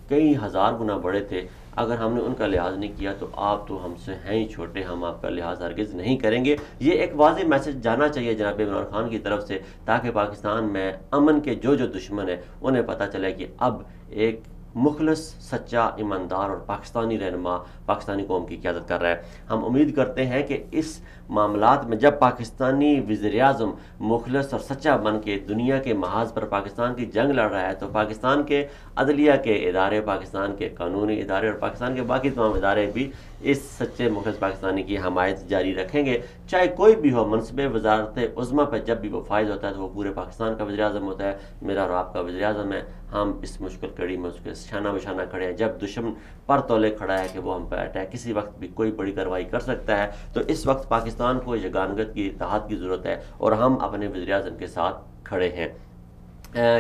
کئی ہزار گنا بڑے تھے. اگر ہم نے ان کا لحاظ نہیں کیا تو آپ تو ہم سے ہیں ہی چھوٹے، ہم آپ کا لحاظ ہرگز نہیں کریں گے. یہ ایک واضح میسج جانا چاہیے جناب عمران خان کی طرف سے، تاکہ پاکستان میں امن کے جو دشمن ہیں انہیں پتہ چلے کہ اب ایک مخلص، سچا، ایماندار اور پاکستانی رہنما پاکستانی قوم کی قیادت کر رہا ہے. ہم امید کرتے ہیں کہ اس معاملات میں جب پاکستانی وزیر اعظم مخلص اور سچا بن کے دنیا کے محاذ پر پاکستان کی جنگ لڑ رہا ہے، تو پاکستان کے عدلیہ کے ادارے، پاکستان کے قانونی ادارے اور پاکستان کے باقی تمام ادارے بھی اس سچے مخلص پاکستانی کی حمایت جاری رکھیں گے. چاہے کوئی بھی ہو، منصب وزارت عظمیٰ پہ جب بھی وہ فائز ہوتا ہے تو وہ پورے پاکستان کا وزیر اعظم ہوتا ہے. میرا اور آپ کا وزیر اعظم ہے. ہم اس مشکل کڑی میں اس کے شانہ بشانہ کھڑے ہیں. جب دشمن پر تولے کھڑا ہے کہ وہ ہم پہ اٹیک کسی وقت بھی کوئی بڑی کارروائی کر سکتا ہے، تو اس وقت پاکستان کو یگانگت کی، اتحاد کی ضرورت ہے، اور ہم اپنے وزیر اعظم کے ساتھ کھڑے ہیں.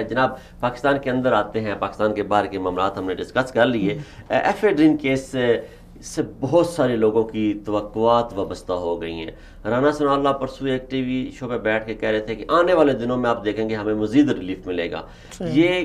جناب پاکستان کے اندر آتے ہیں، پاکستان کے باہر کے معاملات ہم نے ڈسکس کر لیے. ایف اے ڈرین کیس سے بہت سارے لوگوں کی توقعات وابستہ ہو گئی ہیں. رانا ثناء اللہ پرسوں ایک ٹی وی شو پہ بیٹھ کے کہہ رہے تھے کہ آنے والے دنوں میں آپ دیکھیں گے ہمیں مزید ریلیف ملے گا. یہ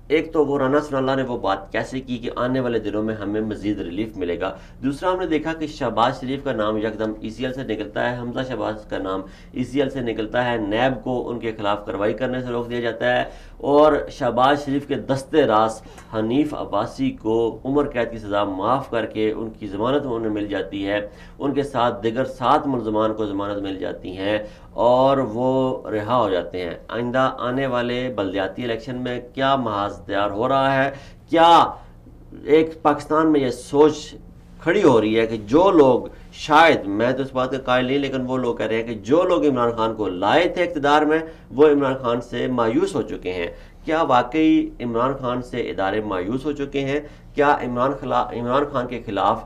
ایک تو وہ رانا ثناء اللہ نے وہ بات کیسے کی کہ آنے والے دنوں میں ہمیں مزید ریلیف ملے گا. دوسرا ہم نے دیکھا کہ شہباز شریف کا نام یکدم ای سی ایل سے نکلتا ہے، حمزہ شہباز کا نام ای سی ایل سے نکلتا ہے، نیب کو ان کے خلاف کارروائی کرنے سے روک دیا جاتا ہے، اور شہباز شریف کے دستے راس حنیف عباسی کو عمر قید کی سزا معاف کر کے ان کی ضمانت انہیں مل جاتی ہے. ان کے ساتھ دیگر 7 ملزمان کو ضمانت مل جاتی ہیں اور وہ رہا ہو جاتے ہیں. آئندہ آنے والے بلدیاتی الیکشن میں کیا محاذ تیار ہو رہا ہے؟ کیا ایک پاکستان میں یہ سوچ کھڑی ہو رہی ہے کہ جو لوگ، شاید میں تو اس بات کا قائل نہیں، لیکن وہ لوگ کہہ رہے ہیں کہ جو لوگ عمران خان کو لائے تھے اقتدار میں وہ عمران خان سے مایوس ہو چکے ہیں. کیا واقعی عمران خان سے ادارے مایوس ہو چکے ہیں؟ کیا عمران خان کے خلاف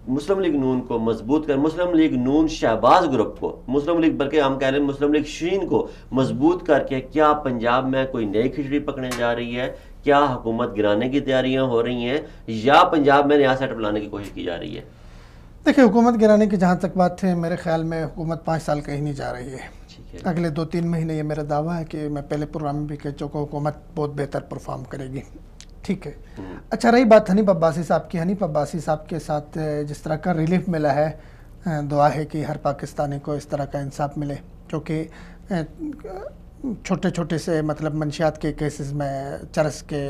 مسلم لیگ نون کو مضبوط کر، مسلم لیگ نون شہباز گروپ کو، مسلم لیگ بلکہ ہم کہہ رہے ہیں مسلم لیگ شین کو مضبوط کر کے کیا پنجاب میں کوئی نئی کھچڑی پکنے جا رہی ہے؟ کیا حکومت گرانے کی تیاریاں ہو رہی ہیں، یا پنجاب میں نیا سیٹ اپ لانے کی کوشش کی جا رہی ہے؟ دیکھیں، حکومت گرانے کی جہاں تک بات ہے، میرے خیال میں حکومت 5 سال کہیں نہیں جا رہی ہے. اگلے 2-3 مہینے یہ میرا دعویٰ ہے کہ میں پہلے پروگرام میں بھی کہہ چکا ہوں، حکومت بہت بہتر پرفارم کرے گی. ٹھیک ہے. اچھا، رہی بات حنیف عباسی صاحب کی، حنیف عباسی صاحب کے ساتھ جس طرح کا ریلیف ملا ہے، دعا ہے کہ ہر پاکستانی کو اس طرح کا انصاف ملے، کیونکہ چھوٹے چھوٹے سے مطلب منشیات کے کیسز میں، چرس کے،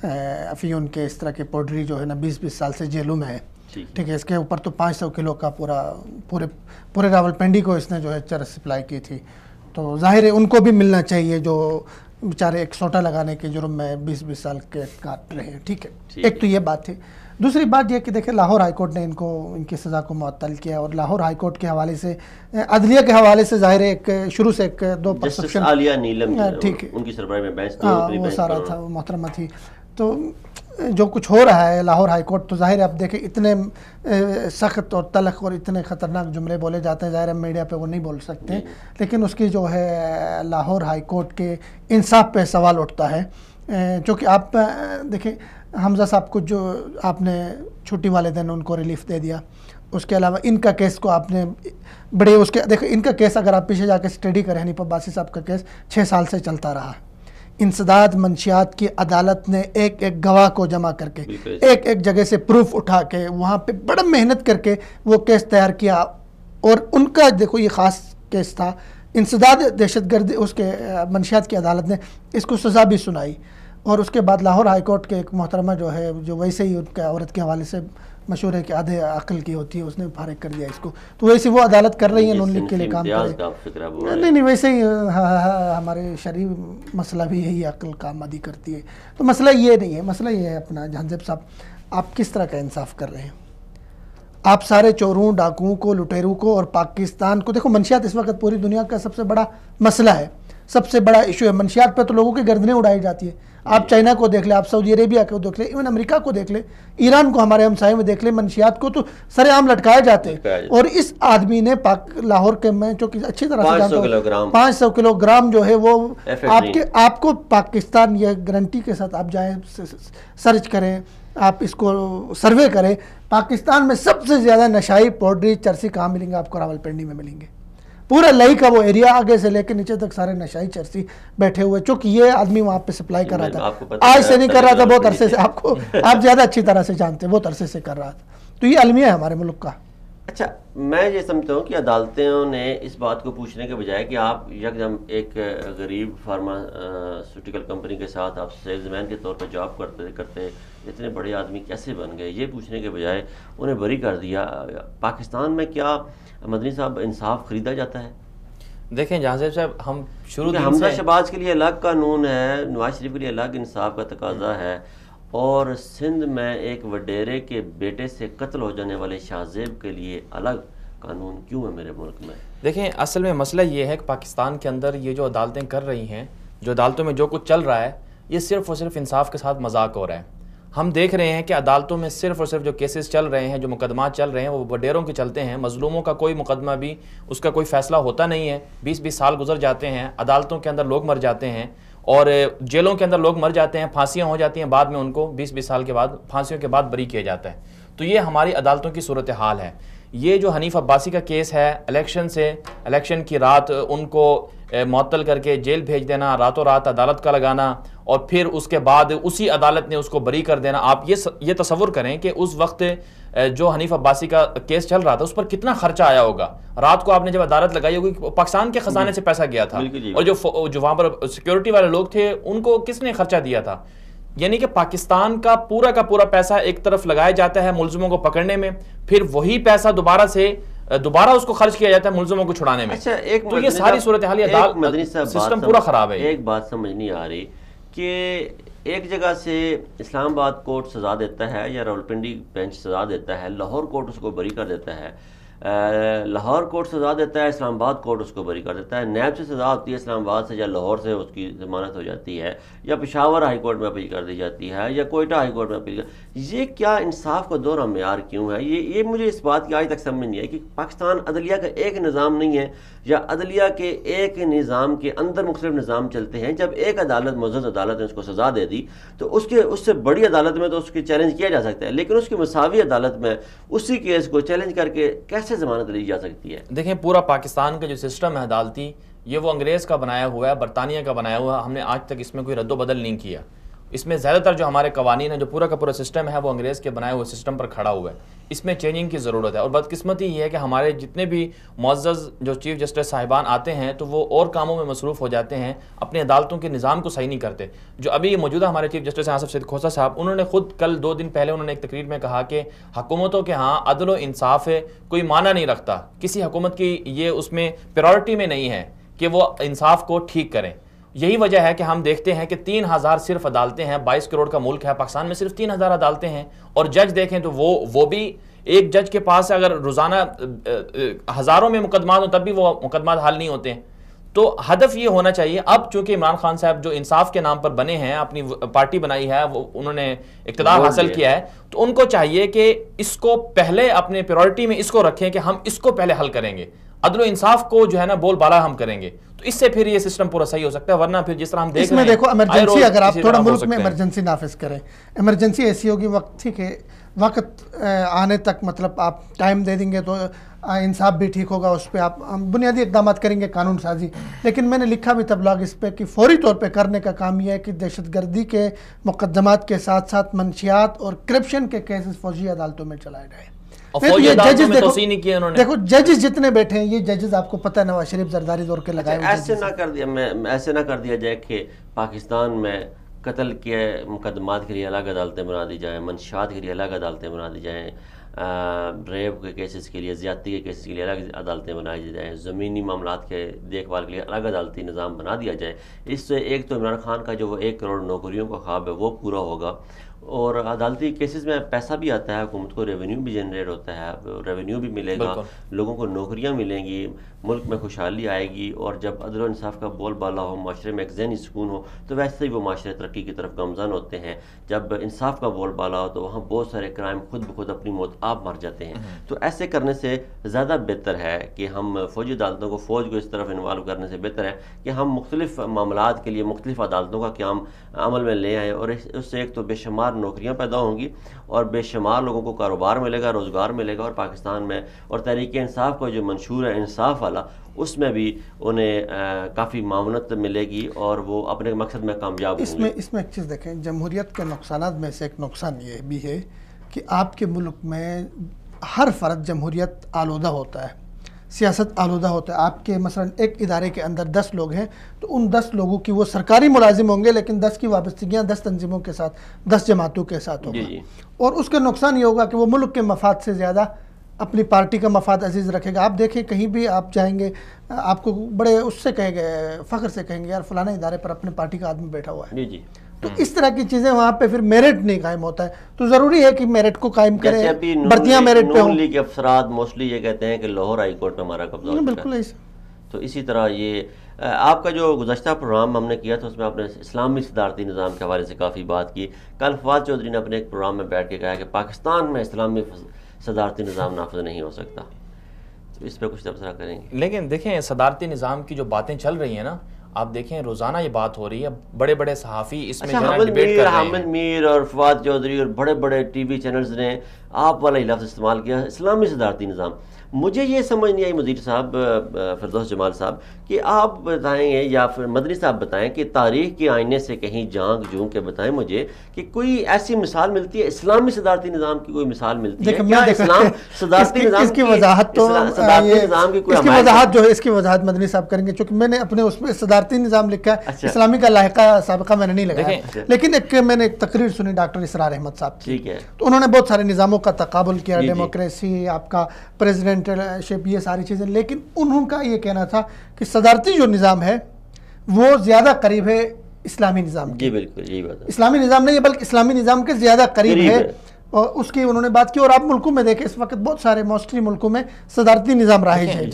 افیون کے، اس طرح کے پوڈری جو ہے نا 20-20 سال سے جیلوں میں ہے. ٹھیک ہے. اس کے اوپر تو 500 کلو کا پورے راولپنڈی کو اس نے جو ہے چرس سپلائی کی تھی. تو ظاہر ہے ان کو بھی ملنا چاہیے جو بیچارے ایک سوٹا لگانے کے جرم میں 20 سال کے کاٹ رہے ہیں. ٹھیک ہے, ایک تو یہ بات تھی. دوسری بات یہ کہ دیکھیں لاہور ہائی کورٹ نے ان کی سزا کو معطل کیا, اور لاہور ہائی کورٹ کے حوالے سے عدلیہ کے حوالے سے ظاہر ہے ایک شروع سے ایک دو پرسپشن عالیہ نیلم ٹھیک ہے ان کی سربراہی میں بینچ تھی, وہ سارا تھا, وہ محترمہ تھی. تو جو کچھ ہو رہا ہے لاہور ہائی کورٹ, تو ظاہر ہے اب دیکھیں اتنے سخت اور تلخ اور اتنے خطرناک جملے بولے جاتے ہیں, ظاہر ہے میڈیا پہ وہ نہیں بول سکتے, لیکن اس کی جو ہے لاہور ہائی کورٹ کے انصاف پہ سوال اٹھتا ہے. چونکہ آپ دیکھیں حمزہ صاحب کو جو آپ نے چھٹی والے دن ان کو ریلیف دے دیا, اس کے علاوہ ان کا کیس کو آپ نے بڑے اس کے دیکھیں ان کا کیس اگر آپ پیچھے جا کے اسٹڈی کریں, حنیف عباسی صاحب کا کیس 6 سال سے چلتا رہا. انسداد منشیات کی عدالت نے ایک ایک گواہ کو جمع کر کے ایک ایک جگہ سے پروف اٹھا کے وہاں پہ بڑا محنت کر کے وہ کیس تیار کیا, اور ان کا دیکھو یہ خاص کیس تھا. انسداد دہشت گردی اس کے منشیات کی عدالت نے اس کو سزا بھی سنائی, اور اس کے بعد لاہور ہائی کورٹ کے ایک محترمہ جو ہے جو ویسے ہی ان کا عورت کے حوالے سے مشہور ہے کہ آدھے عقل کی ہوتی ہے, اس نے فارغ کر دیا اس کو. تو ویسے وہ عدالت کر رہی ہیں نون لیگ کے لیے کام کرے. نہیں ویسے ہی ہمارے شرعی مسئلہ بھی یہی عقل کا آمادی کرتی ہے. تو مسئلہ یہ نہیں ہے, مسئلہ یہ ہے اپنا جہانزیب صاحب آپ کس طرح کا انصاف کر رہے ہیں. آپ سارے چوروں ڈاکوؤں کو لٹیروں کو اور پاکستان کو دیکھو, منشیات اس وقت پوری دنیا کا سب سے بڑا مسئلہ ہے, سب سے بڑا ایشو ہے. منشیات پہ تو لوگوں کی گردنیں اڑائی جاتی ہے. آپ چائنا کو دیکھ لیں, آپ سعودی عربیہ کو دیکھ لیں, ایون امریکہ کو دیکھ لیں, ایران کو ہمارے ہمسائے میں دیکھ لیں, منشیات کو تو سر عام لٹکائے جاتے ہیں. اور اس آدمی نے لاہور کے میں جو کہ اچھی طرح سے جانتا ہوں 500 کلو گرام جو ہے وہ آپ کو پاکستان یہ گارنٹی کے ساتھ آپ جائیں سرچ کریں, آپ اس کو سروے کریں, پاکستان میں سب سے زیادہ نشائی پاؤڈری چرسی کہاں ملیں گے؟ آپ کو راولپنڈی میں ملیں گے. پورا لئی کا وہ ایریا آگے سے لے کے نیچے تک سارے نشائی چرسی بیٹھے ہوئے, چونکہ یہ آدمی وہاں پہ سپلائی کر رہا تھا. آج سے نہیں کر رہا تھا, بہت عرصے سے, آپ زیادہ اچھی طرح سے جانتے ہیں, بہت عرصے سے کر رہا تھا. تو یہ المیہ ہے ہمارے ملک کا. اچھا, میں یہ سمجھتا ہوں کہ عدالتوں نے اس بات کو پوچھنے کے بجائے کہ آپ یکدم ایک غریب فارماسیوٹیکل کمپنی کے ساتھ آپ سیلز مین کے طور پر جاب کرتے اتنے بڑے آدمی کیسے بن گئے, یہ پوچھنے کے بجائے انہیں بری کر دیا. پاکستان میں کیا مدنی صاحب انصاف خریدا جاتا ہے؟ دیکھیں جہانزیب صاحب, ہم شروع حمزہ شہباز کے لیے الگ قانون ہے, نواز شریف کے لیے الگ انصاف کا تقاضا ہے, اور سندھ میں ایک وڈیرے کے بیٹے سے قتل ہو جانے والے شاہ زیب کے لیے الگ قانون کیوں ہے میرے ملک میں؟ دیکھیں اصل میں مسئلہ یہ ہے کہ پاکستان کے اندر یہ جو عدالتیں کر رہی ہیں, جو عدالتوں میں جو کچھ چل رہا ہے, یہ صرف اور صرف انصاف کے ساتھ مذاق ہو رہا ہے. ہم دیکھ رہے ہیں کہ عدالتوں میں صرف اور صرف جو کیسز چل رہے ہیں, جو مقدمات چل رہے ہیں, وہ وڈیروں کے چلتے ہیں. مظلوموں کا کوئی مقدمہ بھی اس کا کوئی فیصلہ ہوتا نہیں ہے. 20 سال گزر جاتے ہیں, عدالتوں کے اندر لوگ مر جاتے ہیں, اور جیلوں کے اندر لوگ مر جاتے ہیں, پھانسیاں ہو جاتی ہیں, بعد میں ان کو 20 سال کے بعد پھانسیوں کے بعد بری کیا جاتا ہے. تو یہ ہماری عدالتوں کی صورتحال ہے. یہ جو حنیف عباسی کا کیس ہے, الیکشن کی رات ان کو معطل کر کے جیل بھیج دینا, راتوں رات عدالت کا لگانا, اور پھر اس کے بعد اسی عدالت نے اس کو بری کر دینا. آپ یہ تصور کریں کہ اس وقت جو حنیف عباسی کا کیس چل رہا تھا اس پر کتنا خرچہ آیا ہوگا. رات کو آپ نے جب عدالت لگائی ہوگی, پاکستان کے خزانے سے پیسہ گیا تھا, اور جو وہاں پر سیکیورٹی والے لوگ تھے ان کو کس نے خرچہ دیا تھا. یعنی کہ پاکستان کا پورا پیسہ ایک طرف لگایا جاتا ہے ملزموں کو پکڑنے میں, پھر وہی پیسہ دوبارہ اس کو خرچ کیا جاتا ہے ملزموں کو چھڑانے میں. تو یہ ساری صورتحال سسٹم پورا خراب ہے. ایک بات سمجھ نہیں آ رہی کہ ایک جگہ سے اسلام آباد کورٹ سزا دیتا ہے یا راولپنڈی بینچ سزا دیتا ہے, لاہور کورٹ اس کو بری کر دیتا ہے, لاہور کورٹ سزا دیتا ہے, اسلام آباد کورٹ اس کو بری کر دیتا ہے, نیب سے سزا ہوتی ہے اسلام آباد سے یا لاہور سے اس کی ضمانت ہو جاتی ہے, یا پشاور ہائی کورٹ میں اپیل کر دی جاتی ہے, یا کوئٹہ ہائی کورٹ میں اپیل یہ کیا انصاف کا دوہرا معیار کیوں ہے؟ یہ مجھے اس بات کی آج تک سمجھ نہیں ہے کہ پاکستان عدلیہ کا ایک نظام نہیں ہے, یا عدلیہ کے ایک نظام کے اندر مختلف نظام چلتے ہیں. جب ایک عدالت معزز عدالت نے اس کو سزا دے دی تو اس سے بڑی عدالت میں تو اس کی چیلنج کیا جا سکتا ہے, لیکن اس کی مساوی عدالت میں اسی کیس کو چیلنج کر کے کیسے ضمانت لی جا سکتی ہے؟ دیکھیں پورا پاکستان کا جو سسٹم ہے عدالتی, یہ وہ انگریز کا بنایا ہوا ہے, برطانیہ کا بنایا ہوا ہے. ہم نے آج تک اس میں کوئی رد و بدل نہیں کیا. اس میں زیادہ تر جو ہمارے قوانین ہیں, جو پورا کا پورا سسٹم ہے, وہ انگریز کے بنائے ہوئے سسٹم پر کھڑا ہوا ہے. اس میں چینجنگ کی ضرورت ہے. اور بدقسمتی یہ ہے کہ ہمارے جتنے بھی معزز جو چیف جسٹس صاحبان آتے ہیں تو وہ اور کاموں میں مصروف ہو جاتے ہیں, اپنے عدالتوں کے نظام کو صحیح نہیں کرتے. جو ابھی موجودہ ہمارے چیف جسٹس آصف سید کھوسہ صاحب, انہوں نے خود کل 2 دن پہلے انہوں نے ایک تقریر میں کہا کہ حکومتوں کے ہاں عدل و انصاف ہے کوئی معنی نہیں رکھتا. کسی حکومت کی یہ اس میں پریورٹی میں نہیں ہے کہ وہ انصاف کو ٹھیک کریں. یہی وجہ ہے کہ ہم دیکھتے ہیں کہ 3000 صرف عدالتیں ہیں، 22 کروڑ کا ملک ہے، پاکستان میں صرف 3000 عدالتیں ہیں، اور جج دیکھیں تو وہ بھی ایک جج کے پاس اگر روزانہ ہزاروں میں مقدمات ہوں تب بھی وہ مقدمات حل نہیں ہوتے ہیں. تو ہدف یہ ہونا چاہیے. اب چونکہ عمران خان صاحب جو انصاف کے نام پر بنے ہیں، اپنی پارٹی بنائی ہے، انہوں نے اقتدار حاصل کیا ہے، تو ان کو چاہیے کہ اس کو پہلے اپنے پریورٹی میں اس کو رکھیں کہ ہم اس کو پہلے حل کریں گے، عدل و انصاف کو جو ہے نا بول بالا ہم کریں گے، تو اس سے پھر یہ سسٹم پورا صحیح ہو سکتا ہے. ورنہ پھر جس طرح ہم دیکھ رہے ہیں، اس میں دیکھو ایمرجنسی، اگر آپ تھوڑا ملک میں ایمرجنسی نافذ کریں، ایمرجنسی ایسی ہوگی وقت آنے تک، مطلب آپ ٹائم دے دیں گے تو انصاف بھی ٹھیک ہوگا، اس پہ آپ بنیادی اقدامات کریں گے، قانون سازی. لیکن میں نے لکھا بھی تھا بلاگ اس پہ کہ فوری طور پہ کرنے کا کام یہ ہے کہ دہشت گردی کے مقدمات کے ساتھ ساتھ منشیات اور کرپشن کے کیسز فوجی عدالتوں میں چلائے جائیں. دیکھو ججز جتنے بیٹھے ہیں، یہ ججز آپ کو پتہ ہے نواز شریف زرداری دور کے لگائے ہوئے. ایسے نہ کر دیا جائے کہ پاکستان میں قتل کے مقدمات کے لیے الگ عدالتیں بنا دی جائیں، منشیات کے لیے الگ عدالتیں بنا دی جائیں، ریپ کے کیسز کے لیے، زیادتی کے کیسز کے لیے الگ عدالتیں بنائی جائیں، زمینی معاملات کے دیکھ بھال کے لیے الگ عدالتی نظام بنا دیا جائے. اس سے ایک تو عمران خان کا جو وہ 1 کروڑ نوکریوں کا خواب ہے وہ پورا ہوگا، اور عدالتی کیسز میں پیسہ بھی آتا ہے، حکومت کو ریونیو بھی جنریٹ ہوتا ہے، ریونیو بھی ملے گا، لوگوں کو نوکریاں ملیں گی، ملک میں خوشحالی آئے گی، اور جب عدل و انصاف کا بول بالا ہو، معاشرے میں ایک ذہنی سکون ہو، تو ویسے ہی وہ معاشرے ترقی کی طرف گامزن ہوتے ہیں. جب انصاف کا بول بالا ہو تو وہاں بہت سارے کرائم خود بخود اپنی موت آپ مر جاتے ہیں. تو ایسے کرنے سے زیادہ بہتر ہے کہ ہم فوجی عدالتوں کو، فوج کو اس طرف انوالو کرنے سے بہتر ہے کہ ہم مختلف معاملات کے لیے مختلف عدالتوں کا قیام عمل میں لے آئیں، اور اس سے ایک تو بے شمار نوکریاں پیدا ہوں گی، اور بے شمار لوگوں کو کاروبار ملے گا، روزگار ملے گا، اور پاکستان میں اور تحریک انصاف کا جو منشور ہے انصاف والا، اس میں بھی انہیں کافی معاونت ملے گی، اور وہ اپنے مقصد میں کامیاب ہوں گے. اس میں ایک چیز دیکھیں، جمہوریت کے نقصانات میں سے ایک نقصان یہ بھی ہے کہ آپ کے ملک میں ہر فرد جمہوریت آلودہ ہوتا ہے، سیاست آلودہ ہوتا ہے. آپ کے مثلا ایک ادارے کے اندر 10 لوگ ہیں تو ان 10 لوگوں کی، وہ سرکاری ملازم ہوں گے لیکن 10 کی وابستگیاں 10 تنظیموں کے ساتھ، 10 جماعتوں کے ساتھ ہوگا. اور اس کا نقصان یہ ہوگا کہ وہ ملک کے مفاد سے زیادہ اپنی پارٹی کا مفاد عزیز رکھے گا. آپ دیکھیں کہیں بھی آپ جائیں گے، آپ کو بڑے اس سے کہیں گے، فخر سے کہیں گے یار فلانا ادارے پر اپنے پارٹی کا آدمی بیٹھا ہوا ہے. تو اس طرح کی چیزیں وہاں پہ پھر میرٹ نہیں قائم ہوتا ہے. تو ضروری ہے کہ میرٹ کو قائم کریں، بھرتیاں میرٹ پہ ہوں. نون لیگ کے افسراد موسٹلی یہ کہتے ہیں کہ لاہور ہائی کورٹ میں ہمارا قبضہ ہو چکا ہے. بالکل ایسا. تو اسی طرح یہ آپ کا جو گزشتہ پروگرام ہم نے کیا تھا، اس میں آپ نے اسلامی صدارتی نظام کے حوالے سے کافی بات کی. کل فواد چودھری نے اپنے ایک پروگرام میں بیٹھ کے کہا کہ پاکستان میں اسلامی صدارتی نظام نافذ نہیں ہو سکتا. تو اس پہ کچھ تبصرہ کریں گے؟ لیکن دیکھیں صدارتی نظام کی جو باتیں چل رہی ہیں نا، آپ دیکھیں روزانہ یہ بات ہو رہی ہے، بڑے بڑے صحافی اس میں ڈیبیٹ کر رہے ہیں. حامد میر اور فواد چودھری اور بڑے بڑے ٹی وی چینلز نے آپ والا ہی لفظ استعمال کیا، اسلامی صدارتی نظام. مجھے یہ سمجھ نہیں آئی مدیر صاحب، فردوس جمال صاحب، کہ آپ بتائیں گے یا پھر مدنی صاحب بتائیں کہ تاریخ کے آئینے سے کہیں جھانک جھونک کے بتائیں مجھے کہ کوئی ایسی مثال ملتی ہے اسلامی صدارتی نظام کی، کوئی مثال ملتی ہے کیا اسلام صدارتی نظام کی وضاحت تو صدارتی نظام کی کوئی اس کی وضاحت جو ہے، اس کی وضاحت مدنی صاحب کریں گے، چونکہ میں نے اپنے اس میں صدارتی نظام لکھا ہے. اسلامی کا لاحقہ سابقہ میں نے نہیں لگایا، لیکن میں نے ایک تقریر سنی ڈاکٹر اسرار احمد صاحب کی، تو انہوں نے بہت سارے نظاموں کا تقابل کیا، ڈیموکریسی، آپ کا پریزیڈنٹل شپ، یہ ساری چیزیں. لیکن انہوں کا یہ کہنا تھا کہ صدارتی جو نظام ہے وہ زیادہ قریب ہے اسلامی نظام کے. جی بالکل یہی بات ہے، اسلامی نظام نہیں ہے بلکہ اسلامی نظام کے زیادہ قریب ہے. اور اس کی انہوں نے بات کی. اور آپ ملکوں میں دیکھیں اس وقت بہت سارے موسٹلی ملکوں میں صدارتی نظام رائج ہے.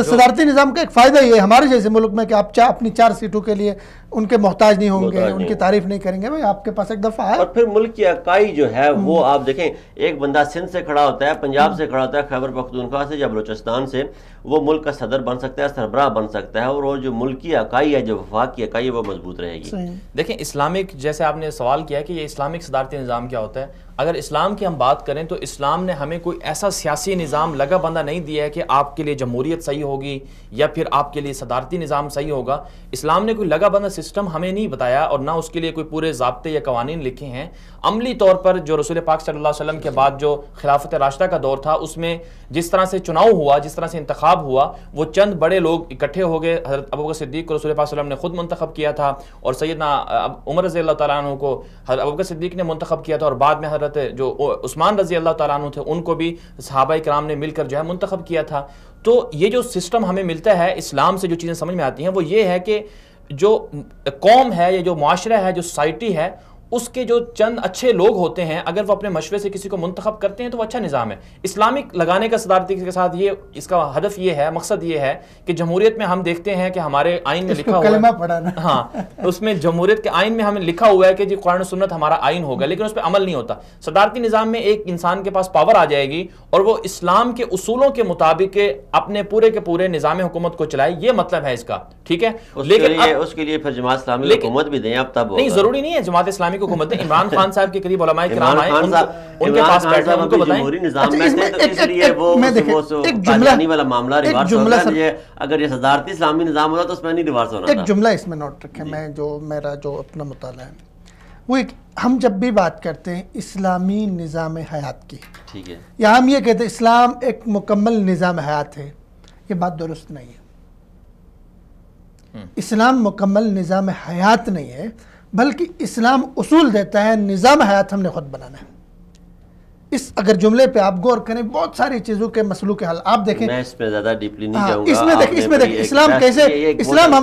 صدارتی نظام کا ایک فائدہ یہ ہے ہمارے جیسے ملک میں کہ آپ اپنی 4 سیٹوں کے لیے ان کے محتاج نہیں ہوں گے، ان کی تعریف نہیں کریں گے. بھائی آپ کے پاس ایک دفعہ ہے. اور پھر ملک کی اکائی جو ہے وہ آپ دیکھیں، ایک بندہ سندھ سے کھڑا ہوتا ہے، پنجاب سے کھڑا ہوتا ہے، خیبر پختونخوا سے یا بلوچستان سے، وہ ملک کا صدر بن سکتا ہے، سربراہ بن سکتا ہے، اور وہ جو ملکی اکائی ہے، جو وفاق کی اکائی ہے، وہ مضبوط رہے گی. دیکھیں اسلامک، جیسے آپ نے سوال کیا کہ یہ اسلامک صدارتی نظام کیا ہوتا ہے. اگر اسلام کی ہم بات کریں تو اسلام نے ہمیں کوئی ایسا سیاسی نظام لگا بندہ نہیں دیا ہے کہ آپ کے لیے جمہوریت صحیح ہوگی یا پھر آپ کے لیے صدارتی نظام صحیح ہوگا. اسلام نے کوئی لگا بندہ سسٹم ہمیں نہیں بتایا، اور نہ اس کے لیے کوئی پورے ضابطے یا قوانین لکھے ہیں. عملی طور پر جو رسول پاک صلی اللہ علیہ وسلم کے بعد جو خلافت راشدہ کا دور تھا، اس میں جس طرح سے چناؤ ہوا، جس طرح سے انتخاب ہوا، وہ چند بڑے لوگ اکٹھے ہو گئے. حضرت ابوبکر صدیق کو رسول پاک صلی اللہ علیہ وسلم نے خود منتخب کیا تھا، اور سیدنا عمر رضی اللہ تعالیٰ عنہ کو حضرت ابوبکر صدیق نے منتخب کیا تھا، اور بعد میں حضرت جو عثمان رضی اللہ تعالیٰ عنہ تھے ان کو بھی صحابہ کرام نے مل کر جو ہے منتخب کیا تھا. تو یہ جو سسٹم ہمیں ملتا ہے اسلام سے، جو چیزیں سمجھ میں آتی ہیں وہ یہ ہے کہ جو قوم ہے یا جو معاشرہ ہے، جو سوسائٹی ہے، اس کے جو چند اچھے لوگ ہوتے ہیں، اگر وہ اپنے مشورے سے کسی کو منتخب کرتے ہیں تو وہ اچھا نظام ہے۔ اسلامک لگانے کا صدارتی کے ساتھ یہ اس کا ہدف یہ ہے، مقصد یہ ہے کہ جمہوریت میں ہم دیکھتے ہیں کہ ہمارے آئین میں لکھا ہوا ہے، ہاں اس میں جمہوریت کے آئین میں ہمیں لکھا ہوا ہے کہ جی قرآن و سنت ہمارا آئین ہوگا، لیکن اس پہ عمل نہیں ہوتا۔ صدارتی نظام میں ایک انسان کے پاس پاور آ جائے گی اور وہ اسلام کے اصولوں کے مطابق اپنے پورے کے پورے نظام حکومت کو چلائے، یہ مطلب ہے اس کا، ٹھیک ہے۔ لیکن اس کے لیے پھر جماعت اسلامی حکومت بھی دیں، اب تب نہیں، ضروری نہیں ہے جماعت اسلامی کو حکومت دیں۔ عمران خان صاحب کے قریب علماء کرام آئے، ان کے پاس بیٹھے، ان کو بتائیں۔ جمہوری نظام میں تھے تو اس لیے وہ قادیانی والا معاملہ ریورس ہو گیا۔ اگر یہ صدارتی اسلامی نظام ہوتا تو اس میں نہیں ریورس ہونا تھا۔ ایک جملہ اس میں نوٹ رکھیں، میں میرا جو اپنا مطالعہ ہے وہ ہم جب بھی بات کرتے ہیں اسلامی نظام حیات کی، ٹھیک ہے، یا ہم یہ کہتے ہیں اسلام ایک مکمل نظام حیات ہے، یہ بات درست نہیں ہے۔ اسلام مکمل نظام حیات نہیں ہے، بلکہ اسلام اصول دیتا ہے، نظام حیات ہم نے خود بنانا ہے۔ اس اگر جملے پہ آپ غور کریں، بہت ساری چیزوں کے مسئلوں کے حل آپ دیکھیں۔ میں اس پہ زیادہ ڈیپلی نہیں جاؤں گا۔ اس میں دیکھیں اسلام کیسے، اسلام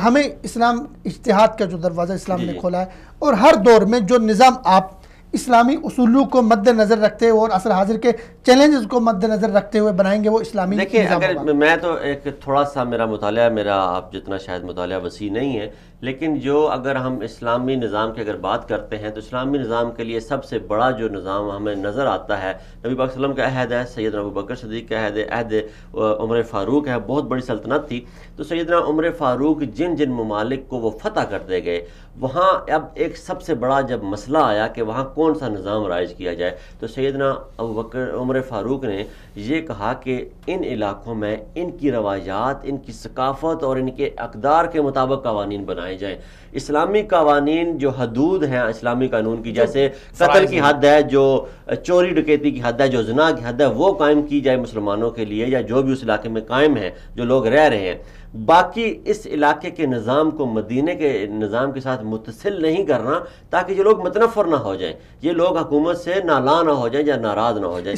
ہمیں اسلام اجتہاد کا جو دروازہ اسلام نے کھولا ہے، اور ہر دور میں جو نظام آپ اسلامی اصولوں کو مد نظر رکھتے ہوئے اور عصر حاضر کے چیلنجز کو مد نظر رکھتے ہوئے بنائیں گے، وہ اسلامی دیکھیں، اگر میں تو ایک تھوڑا سا میرا مطالعہ، میرا آپ جتنا شاید مطالعہ وسیع نہیں ہے، لیکن جو اگر ہم اسلامی نظام کی اگر بات کرتے ہیں تو اسلامی نظام کے لیے سب سے بڑا جو نظام ہمیں نظر آتا ہے، نبی پاک صلی اللہ علیہ وسلم کا عہد ہے، سیدنا ابو بکر صدیق کا عہد عمر فاروق ہے، بہت بڑی سلطنت تھی۔ تو سیدنا عمر فاروق جن جن ممالک کو وہ فتح کرتے گئے، وہاں اب ایک سب سے بڑا جب مسئلہ آیا کہ وہاں کون سا نظام رائج کیا جائے، تو سیدنا ابو بکر عمر فاروق نے یہ کہا کہ ان علاقوں میں ان کی روایات، ان کی ثقافت اور ان کے اقدار کے مطابق قوانین بنائے جائیں۔ اسلامی قوانین جو حدود ہیں اسلامی قانون کی، جیسے قتل کی حد ہے، جو چوری ڈکیتی کی حد ہے، جو زنا کی حد ہے، وہ قائم کی جائے مسلمانوں کے لیے، یا جو بھی اس علاقے میں قائم ہیں، جو لوگ رہ رہے ہیں۔ باقی اس علاقے کے نظام کو مدینے کے نظام کے ساتھ متصل نہیں کرنا، تاکہ یہ لوگ متنفر نہ ہو جائیں، یہ لوگ حکومت سے نالاں نہ ہو جائیں یا ناراض نہ ہو جائیں۔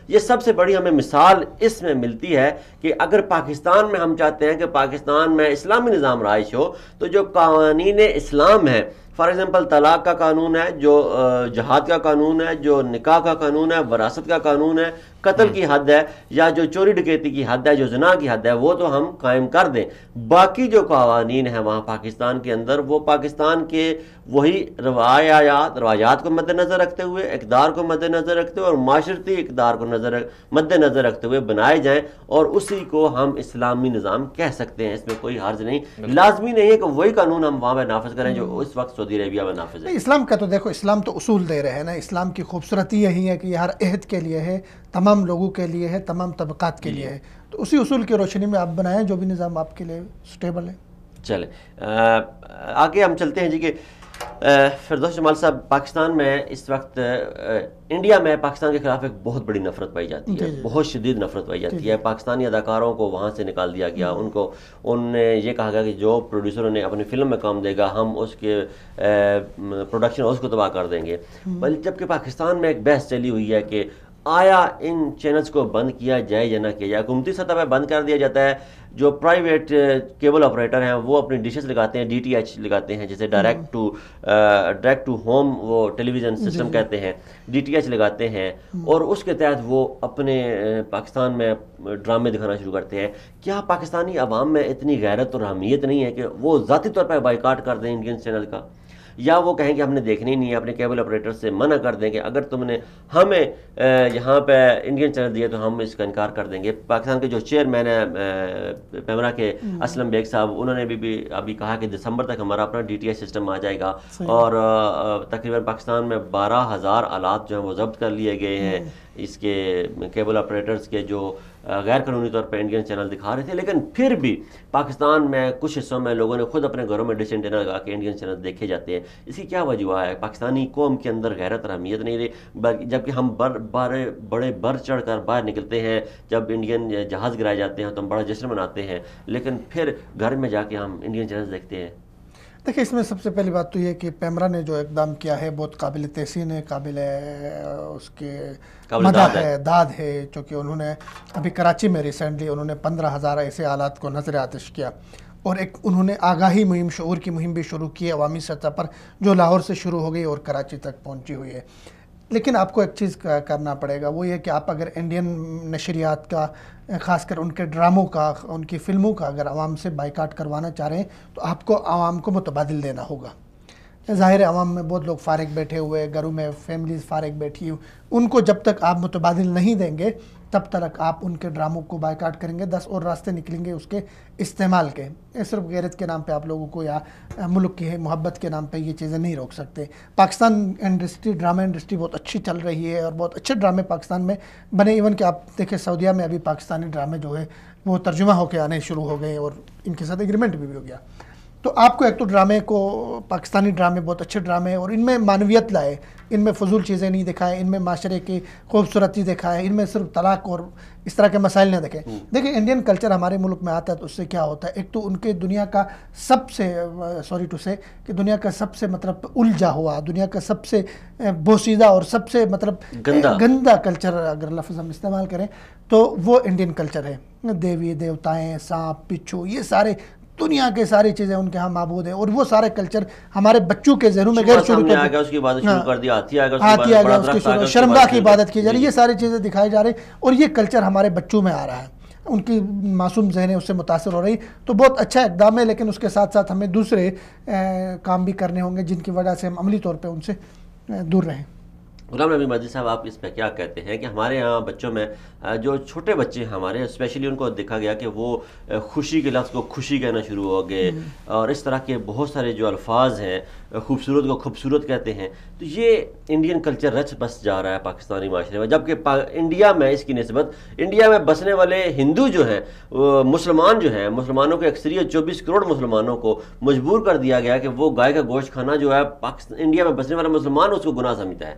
یہ سب سے بڑی ہمیں مثال اس میں ملتی ہے کہ اگر پاکستان میں ہم چاہتے ہیں کہ پاکستان میں اسلامی نظام رائج ہو، تو جو قوانین اسلام ہے، فار ایگزامپل طلاق کا قانون ہے، جو جہاد کا قانون ہے، جو نکاح کا قانون ہے، وراثت کا قانون ہے، قتل کی حد ہے، یا جو چوری ڈکیتی کی حد ہے، جو زنا کی حد ہے، وہ تو ہم قائم کر دیں۔ باقی جو قوانین ہیں وہاں پاکستان کے اندر، وہ پاکستان کے وہی روایات کو مد نظر رکھتے ہوئے، اقدار کو مد نظر رکھتے ہوئے اور معاشرتی اقدار کو مد نظر رکھتے ہوئے بنائے جائیں، اور اسی کو ہم اسلامی نظام کہہ سکتے ہیں۔ اس میں کوئی حرج نہیں، لازمی نہیں ہے کہ وہی قانون ہم وہاں پہ نافذ کریں جو اس وقت سعودی عربیہ میں نافذ ہے۔ اسلام کا تو دیکھو، اسلام تو اصول دے رہے ہیں نا، اسلام کی خوبصورتی یہی ہے کہ یہ ہر عہد کے لیے ہے، تمام لوگوں کے لیے ہے، تمام طبقات کے لیے ہے، تو اسی اصول کی روشنی میں آپ بنائیں جو بھی نظام آپ کے لیے سٹیبل ہے۔ چلیں آگے ہم چلتے ہیں جی کہ فردوس جمال صاحب، پاکستان میں اس وقت انڈیا میں پاکستان کے خلاف ایک بہت بڑی نفرت پائی جاتی ہے، بہت شدید نفرت پائی جاتی ہے۔ پاکستانی اداکاروں کو وہاں سے نکال دیا گیا، ان نے یہ کہا گیا کہ جو پروڈیوسروں نے اپنی فلم میں کام دے گا، ہم اس کے پروڈکشن اس کو تباہ کر دیں گے۔ جبکہ پاکستان میں ایک بحث چلی ہوئی ہے کہ آیا ان چینلز کو بند کیا جائے یا نہ کیا جائے۔ حکومتی سطح پہ بند کر دیا جاتا ہے، جو پرائیویٹ کیبل آپریٹر ہیں وہ اپنی ڈشز لگاتے ہیں، DTH لگاتے ہیں، جسے ڈائریکٹ ٹو ہوم وہ ٹیلی ویژن سسٹم کہتے ہیں، DTH لگاتے ہیں، اور اس کے تحت وہ اپنے پاکستان میں ڈرامے دکھانا شروع کرتے ہیں۔ کیا پاکستانی عوام میں اتنی غیرت اور اہمیت نہیں ہے کہ وہ ذاتی طور پہ بائیکاٹ کر دیں انڈین چینل کا، یا وہ کہیں کہ ہم نے دیکھنی نہیں ہے، اپنے کیبل آپریٹر سے منع کر دیں کہ اگر تم نے ہمیں یہاں پہ انڈین چینل دیے تو ہم اس کا انکار کر دیں گے؟ پاکستان کے جو چیئرمین ہیں پیمرا کے اسلم بیگ صاحب، انہوں نے بھی ابھی کہا کہ دسمبر تک ہمارا اپنا DTH سسٹم آ جائے گا، اور تقریباً پاکستان میں 12,000 آلات جو ہیں وہ ضبط کر لیے گئے ہیں اس کے کیبل آپریٹرز کے، جو غیر قانونی طور پہ انڈین چینل دکھا رہے تھے۔ لیکن پھر بھی پاکستان میں کچھ حصوں میں لوگوں نے خود اپنے گھروں میں ڈش اینٹینا لگا کے انڈین چینل دیکھے جاتے ہیں۔ اس کی کیا وجہ ہے؟ پاکستانی قوم کے اندر غیرت اور اہمیت نہیں رہی، جبکہ ہم بڑے بڑھ چڑھ کر باہر نکلتے ہیں، جب انڈین جہاز گرائے جاتے ہیں تو ہم بڑا جشن مناتے ہیں، لیکن پھر گھر میں جا کے ہم انڈین چینل دیکھتے ہیں۔ دیکھیں، اس میں سب سے پہلی بات تو یہ کہ پیمرا نے جو اقدام کیا ہے بہت قابل تحسین ہے، قابل اس کے مدح ہے، داد ہے، چونکہ انہوں نے ابھی کراچی میں ریسنٹلی انہوں نے 15,000 ایسے آلات کو نظر آتش کیا۔ اور ایک انہوں نے آگاہی مہم، شعور کی مہم بھی شروع کی ہے عوامی سطح پر، جو لاہور سے شروع ہو گئی اور کراچی تک پہنچی ہوئی ہے. لیکن آپ کو ایک چیز کرنا پڑے گا، وہ یہ کہ آپ اگر انڈین نشریات کا، خاص کر ان کے ڈراموں کا، ان کی فلموں کا اگر عوام سے بائیکاٹ کروانا چاہ رہے ہیں تو آپ کو عوام کو متبادل دینا ہوگا. ظاہر ہے عوام میں بہت لوگ فارغ بیٹھے ہوئے، گھروں میں فیملیز فارغ بیٹھی ہوئی، ان کو جب تک آپ متبادل نہیں دیں گے تب تک آپ ان کے ڈراموں کو بائیکاٹ کریں گے. 10 اور راستے نکلیں گے اس کے استعمال کے. صرف غیرت کے نام پہ آپ لوگوں کو یا ملک کی محبت کے نام پہ یہ چیزیں نہیں روک سکتے. پاکستان انڈسٹری، ڈرامہ انڈسٹری بہت اچھی چل رہی ہے اور بہت اچھے ڈرامے پاکستان میں بنے. ایون کہ آپ دیکھیں سعودیہ میں ابھی پاکستانی ڈرامے جو ہے وہ ترجمہ ہو کے آنے شروع ہو گئے اور ان کے ساتھ ایگریمنٹ بھی ہو گیا. تو آپ کو ایک تو ڈرامے کو، پاکستانی ڈرامے بہت اچھے ڈرامے، اور ان میں معنویت لائے، ان میں فضول چیزیں نہیں دکھائیں، ان میں معاشرے کی خوبصورتی دکھائیں، ان میں صرف طلاق اور اس طرح کے مسائل نہ دیکھیں. دیکھیں انڈین کلچر ہمارے ملک میں آتا ہے تو اس سے کیا ہوتا ہے، ایک تو ان کے دنیا کا سب سے سوری ٹو سے کہ دنیا کا سب سے مطلب الجھا ہوا، دنیا کا سب سے بوسیدہ اور سب سے مطلب گندا کلچر اگر لفظ ہم استعمال کریں تو وہ انڈین کلچر ہے. دیوی دیوتائیں، سانپ بچھو، یہ سارے دنیا کے ساری چیزیں ان کے ہاں معبود ہیں، اور وہ سارے کلچر ہمارے بچوں کے ذہنوں میں غیر شروع کر اس کی عبادت شروع کر دیا، ہاتھی آ گیا، اس کی شروع، شرمگاہ کی عبادت کی جا رہی، یہ ساری چیزیں دکھائی جا رہی، اور یہ کلچر ہمارے بچوں میں آ رہا ہے، ان کی معصوم ذہنیں اس سے متاثر ہو رہی. تو بہت اچھا اقدام ہے، لیکن اس کے ساتھ ساتھ ہمیں دوسرے کام بھی کرنے ہوں گے جن کی وجہ سے ہم عملی طور پہ ان سے دور رہیں. غلام نبی مجید صاحب، آپ اس پہ کیا کہتے ہیں کہ ہمارے یہاں بچوں میں جو چھوٹے بچے ہیں ہمارے، اسپیشلی ان کو دیکھا گیا کہ وہ خوشی کے لفظ کو خوشی کہنا شروع ہو گئے، اور اس طرح کے بہت سارے جو الفاظ ہیں، خوبصورت کو خوبصورت کہتے ہیں. تو یہ انڈین کلچر رچ بس جا رہا ہے پاکستانی معاشرے میں، جبکہ انڈیا میں اس کی نسبت انڈیا میں بسنے والے ہندو جو ہیں، مسلمان جو ہیں، مسلمانوں کی اکثریت 24 کروڑ مسلمانوں کو مجبور کر دیا گیا کہ وہ گائے کا گوشت کھانا جو ہے انڈیا میں بسنے والا مسلمان اس کو گناہ سمجھتا ہے.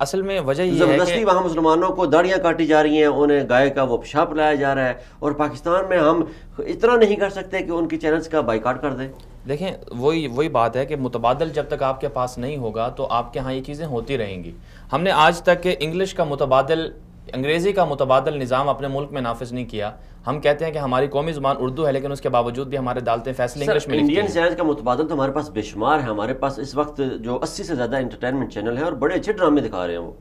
اصل میں وجہ یہ ہے زبردستی وہاں مسلمانوں کو داڑیاں کاٹی جا رہی ہیں، انہیں گائے کا وہ پیشاب پلایا جا رہا ہے، اور پاکستان میں ہم اتنا نہیں کر سکتے کہ ان کی چینلز کا بائیکاٹ کر دیں. دیکھیں وہی بات ہے کہ متبادل جب تک آپ کے پاس نہیں ہوگا تو آپ کے ہاں یہ چیزیں ہوتی رہیں گی. ہم نے آج تک انگلش کا متبادل، انگریزی کا متبادل نظام اپنے ملک میں نافذ نہیں کیا. ہم کہتے ہیں کہ ہماری قومی زبان اردو ہے، لیکن اس کے باوجود بھی ہمارے عدالتیں فیصلے انگلش میں لکھتی ہیں. انڈین چینل کا متبادل تو ہمارے پاس بے شمار ہے. ہمارے پاس اس وقت جو 80 سے زیادہ انٹرٹینمنٹ چینل ہیں اور بڑے اچھے ڈرامے دکھا رہے ہیں. وہ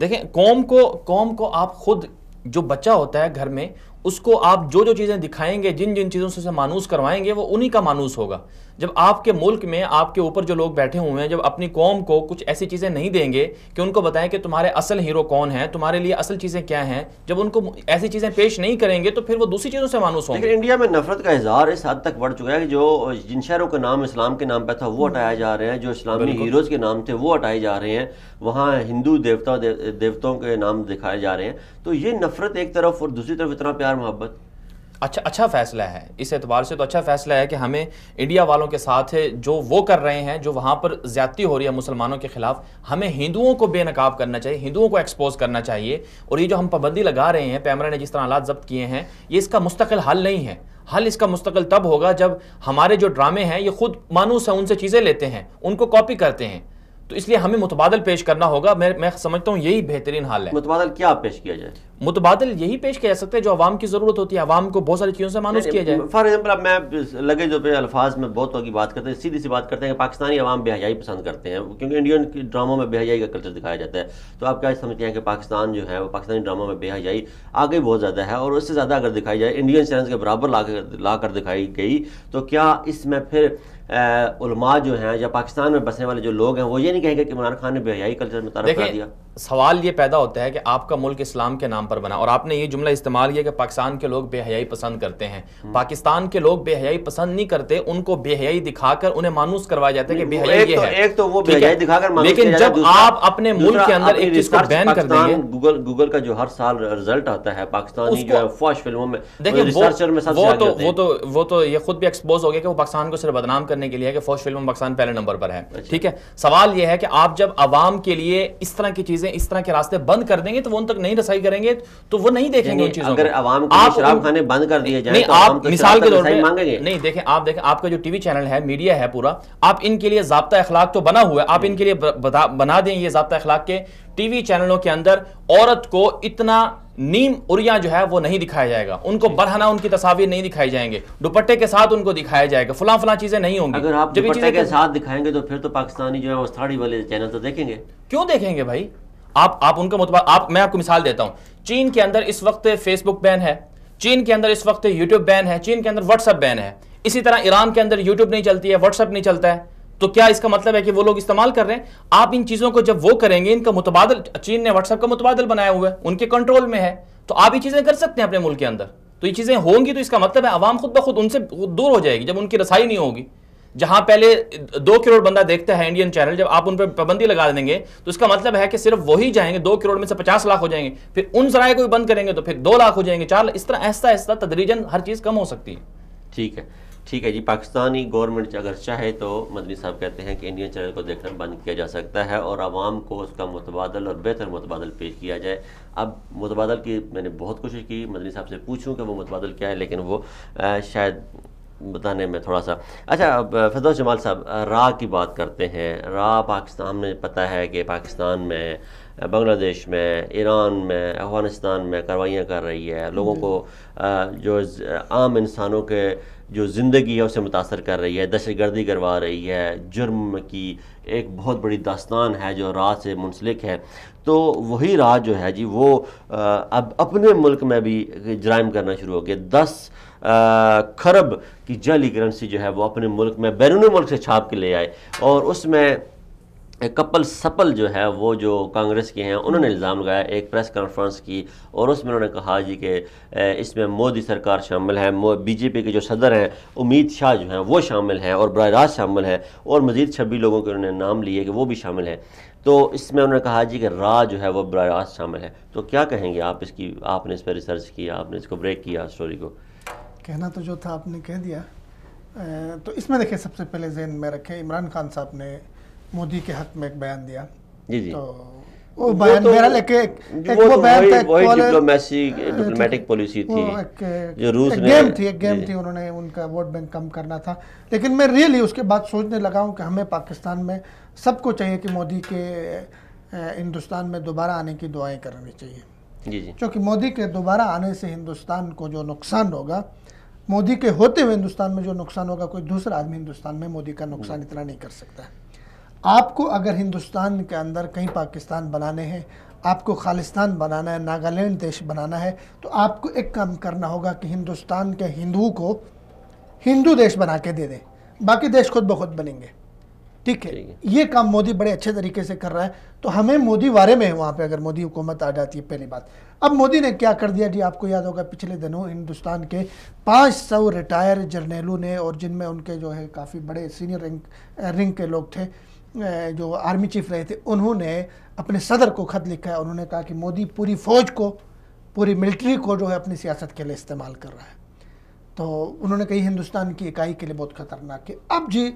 دیکھیں قوم کو آپ خود، جو بچہ ہوتا ہے گھر میں، اس کو آپ جو چیزیں دکھائیں گے، جن چیزوں سے اسے مانوس کروائیں گے، وہ انہی کا مانوس ہوگا. جب آپ کے ملک میں آپ کے اوپر جو لوگ بیٹھے ہوئے ہیں، جب اپنی قوم کو کچھ ایسی چیزیں نہیں دیں گے کہ ان کو بتائیں کہ تمہارے اصل ہیرو کون ہیں، تمہارے لیے اصل چیزیں کیا ہیں، جب ان کو ایسی چیزیں پیش نہیں کریں گے تو پھر وہ دوسری چیزوں سے مانوس ہوں گے. لیکن انڈیا میں نفرت کا اظہار اس حد تک بڑھ چکا ہے کہ جو جن شہروں کا نام اسلام کے نام پہ تھا وہ ہٹایا جا رہے ہیں، جو اسلامی ہیروز کے نام تھے وہ ہٹائے جا رہے ہیں، وہاں ہندو دیوتوں کے نام دکھائے جا رہے ہیں. تو یہ نفرت ایک طرف اور دوسری طرف اتنا پیار محبت. اچھا فیصلہ ہے، اس اعتبار سے تو اچھا فیصلہ ہے کہ ہمیں انڈیا والوں کے ساتھ جو وہ کر رہے ہیں، جو وہاں پر زیادتی ہو رہی ہے مسلمانوں کے خلاف، ہمیں ہندوؤں کو بے نقاب کرنا چاہیے، ہندوؤں کو ایکسپوز کرنا چاہیے. اور یہ جو ہم پابندی لگا رہے ہیں، پیمرا نے جس طرح حالات ضبط کیے ہیں، یہ اس کا مستقل حل نہیں ہے. حل اس کا مستقل تب ہوگا جب ہمارے جو ڈرامے ہیں یہ خود مانوس ہیں، ان سے چیزیں لیتے ہیں، ان کو کاپی کرتے ہیں. تو اس لیے ہمیں متبادل پیش کرنا ہوگا. میں سمجھتا ہوں یہی بہترین حل ہے. متبادل کیا پیش کیا جائے؟ متبادل یہی پیش کیا جا سکتا ہے جو عوام کی ضرورت ہوتی ہے، عوام کو بہت ساری چیزوں سے مانوس کیا جائے. فار ایگزامپل، اب میں لگے جو پہ الفاظ میں بہت کی بات کرتے ہیں، سیدھی سی بات کرتے ہیں کہ پاکستانی عوام بے حیائی پسند کرتے ہیں، کیونکہ انڈین ڈراموں میں بے حیائی کا کلچر دکھایا جاتا ہے. تو آپ کیا سمجھتے ہیں کہ پاکستان جو ہے وہ پاکستانی ڈراموں میں بے حیائی آگے بہت زیادہ ہے، اور اس سے زیادہ اگر دکھائی جائے، انڈین چینلز کے برابر لا کر دکھائی گئی، تو کیا اس میں پھر علماء جو ہیں یا پاکستان میں بسنے والے جو لوگ ہیں وہ یہ نہیں کہیں گے کہ عمران خان نے بے حیائی کلچر میں تعارف کر دیا؟ سوال یہ پیدا ہوتا ہے کہ آپ کا ملک اسلام کے نام پر بنا، اور آپ نے یہ جملہ استعمال کیا کہ پاکستان کے لوگ بے حیائی پسند کرتے ہیں. پاکستان کے لوگ بے حیائی پسند نہیں کرتے، ان کو بے حیائی دکھا کر انہیں مانوس کروایا جاتا ہے کہ بے حیائی یہ ہے. ایک تو وہ بے حیائی دکھا کر مانوس کیا جاتا ہے، لیکن جب آپ اپنے ملک کے اندر ایک چیز کو بین کر دیں گے، گوگل کا جو ہر سال رزلٹ آتا ہے پاکستانی جو ہے فحش فلموں میں، دیکھیں وہ تو یہ خود بھی ایکسپوز ہو گیا کہ وہ پاکستان کو صرف بدنام کرنے کے لیے ہے کہ فحش فلم پاکستان پہلے نمبر پر ہے. ٹھیک ہے، سوال یہ ہے کہ آپ جب عوام کے لیے اس طرح کی چیزیں، اس طرح کے راستے بند کر دیں گے تو وہ ان تک نہیں رسائی کریں گے، تو وہ نہیں دیکھیں گے ان چیزوں کو. اگر عوام کو شراب کھانے بند کر دیے جائیں تو آپ مثال کے طور پہ مانگیں گے. نہیں، دیکھیں آپ کا جو ٹی وی چینل ہے، میڈیا ہے پورا، آپ ان کے لیے ضابطہ اخلاق تو بنا ہوا ہے، آپ ان کے لیے بنا دیں یہ ضابطہ اخلاق کے ٹی وی چینلوں کے اندر عورت کو اتنا نیم عریاں جو ہے وہ نہیں دکھایا جائے گا، ان کو برہنہ ان کی تصاویر نہیں دکھائی جائیں گے، دوپٹے کے ساتھ ان کو دکھایا جائے گا، فلاں فلاں چیزیں نہیں ہوں گی. اگر آپ دوپٹے کے ساتھ دکھائیں گے تو پھر تو پاکستانی جو ہے وہ ساڑی والے چینل تو دیکھیں گے. کیوں دیکھیں گے بھائی؟ آپ ان کا میں آپ کو مثال دیتا ہوں. چین کے اندر اس وقت فیس بک بین ہے، چین کے اندر اس وقت یوٹیوب بین ہے، چین کے اندر واٹس ایپ بین ہے. اسی طرح ایران کے اندر یوٹیوب نہیں چلتی ہے، واٹس ایپ نہیں چلتا ہے. تو کیا اس کا مطلب ہے کہ وہ لوگ استعمال کر رہے ہیں؟ آپ ان چیزوں کو جب وہ کریں گے، ان کا متبادل، چین نے واٹس ایپ کا متبادل بنایا ہوا ہے، ان کے کنٹرول میں ہے، تو آپ یہ چیزیں کر سکتے ہیں اپنے ملک کے اندر. تو یہ چیزیں ہوں گی تو اس کا مطلب ہے عوام خود بخود ان سے دور ہو جائے گی جب ان کی رسائی نہیں ہوگی. جہاں پہلے 2 کروڑ بندہ دیکھتا ہے انڈین چینل، جب آپ ان پہ پابندی لگا دیں گے تو اس کا مطلب ہے کہ صرف وہی جائیں گے. 2 کروڑ میں سے 50 لاکھ ہو جائیں گے، پھر ان ذرائع کو بھی بند کریں گے تو پھر 2 لاکھ ہو جائیں گے، 4 لاکھ. اس طرح آہستہ آہستہ تدریجاً ہر چیز کم ہو سکتی ہے. ٹھیک ہے جی. پاکستانی گورنمنٹ اگر چاہے تو مدنی صاحب کہتے ہیں کہ انڈین چینل کو دیکھنا بند کیا جا سکتا ہے اور عوام کو اس کا متبادل اور بہتر متبادل پیش کیا جائے. اب متبادل کی میں نے بہت کوشش کی مدنی صاحب سے پوچھوں کہ وہ متبادل کیا ہے، لیکن وہ شاید بتانے میں تھوڑا سا. اچھا فردوس جمال صاحب، راہ کی بات کرتے ہیں. راہ پاکستان میں پتہ ہے کہ پاکستان میں، بنگلہ دیش میں، ایران میں، افغانستان میں کارروائیاں کر رہی ہے، لوگوں کو جو عام انسانوں کے جو زندگی ہے اسے متاثر کر رہی ہے، دہشت گردی کروا رہی ہے، جرم کی ایک بہت بڑی داستان ہے جو راہ سے منسلک ہے. تو وہی راہ جو ہے جی وہ اب اپنے ملک میں بھی جرائم کرنا شروع ہو گیا. 10 کھرب کی جعلی کرنسی جو ہے وہ اپنے ملک میں بیرون ملک سے چھاپ کے لے آئے، اور اس میں کپل سپل جو ہے وہ جو کانگریس کے ہیں انہوں نے الزام لگایا، ایک پریس کانفرنس کی، اور اس میں انہوں نے کہا جی کہ اس میں مودی سرکار شامل ہے، بی جے پی کے جو صدر ہیں امید شاہ جو ہیں وہ شامل ہیں، اور براہ راست شامل ہیں، اور مزید 26 لوگوں کے انہوں نے نام لیے کہ وہ بھی شامل ہیں. تو اس میں انہوں نے کہا جی کہ راہ جو ہے وہ براہ راست شامل ہے. تو کیا کہیں گے آپ اس کی؟ آپ نے اس پہ ریسرچ کیا، آپ نے اس کو بریک کیا اسٹوری کو. کہنا تو جو تھا آپ نے کہہ دیا. تو اس میں دیکھیں سب سے پہلے ذہن میں رکھیں عمران خان صاحب نے مودی کے حق میں ایک بیان دیا. جی تو وہ بیان میرا لے کے وہ بیان تھا، وہی ڈپلومیٹک پالیسی تھی جو روس نے، ایک گیم تھی، انہوں نے ان کا ووٹ بینک کم کرنا تھا. لیکن میں ریئلی اس کے بعد سوچنے لگا ہوں کہ ہمیں پاکستان میں سب کو چاہیے کہ مودی کے ہندوستان میں دوبارہ آنے کی دعائیں کرنی چاہیے. جی کیونکہ مودی کے دوبارہ آنے سے ہندوستان کو جو نقصان ہوگا، مودی کے ہوتے ہوئے ہندوستان میں جو نقصان ہوگا، کوئی دوسرا آدمی ہندوستان میں مودی کا نقصان اتنا نہیں کر سکتا ہے. آپ کو اگر ہندوستان کے اندر کہیں پاکستان بنانے ہیں، آپ کو خالستان بنانا ہے، ناگالینڈ دیش بنانا ہے، تو آپ کو ایک کام کرنا ہوگا کہ ہندوستان کے ہندوؤں کو ہندو دیش بنا کے دے دیں، باقی دیش خود بخود بنیں گے. ٹھیک ہے، یہ کام مودی بڑے اچھے طریقے سے کر رہا ہے. تو ہمیں مودی وارے میں ہے وہاں پہ اگر مودی حکومت آ جاتی ہے. پہلی بات، اب مودی نے کیا کر دیا جی، آپ کو یاد ہوگا پچھلے دنوں ہندوستان کے 500 ریٹائر جرنیلوں نے، اور جن میں ان کے جو ہے کافی بڑے سینئر رینک کے لوگ تھے جو آرمی چیف رہے تھے، انہوں نے اپنے صدر کو خط لکھا ہے. انہوں نے کہا کہ مودی پوری فوج کو، پوری ملٹری کو جو ہے اپنی سیاست کے لیے استعمال کر رہا ہے. تو انہوں نے کہی ہندوستان کی اکائی کے لیے بہت خطرناک ہے. اب جی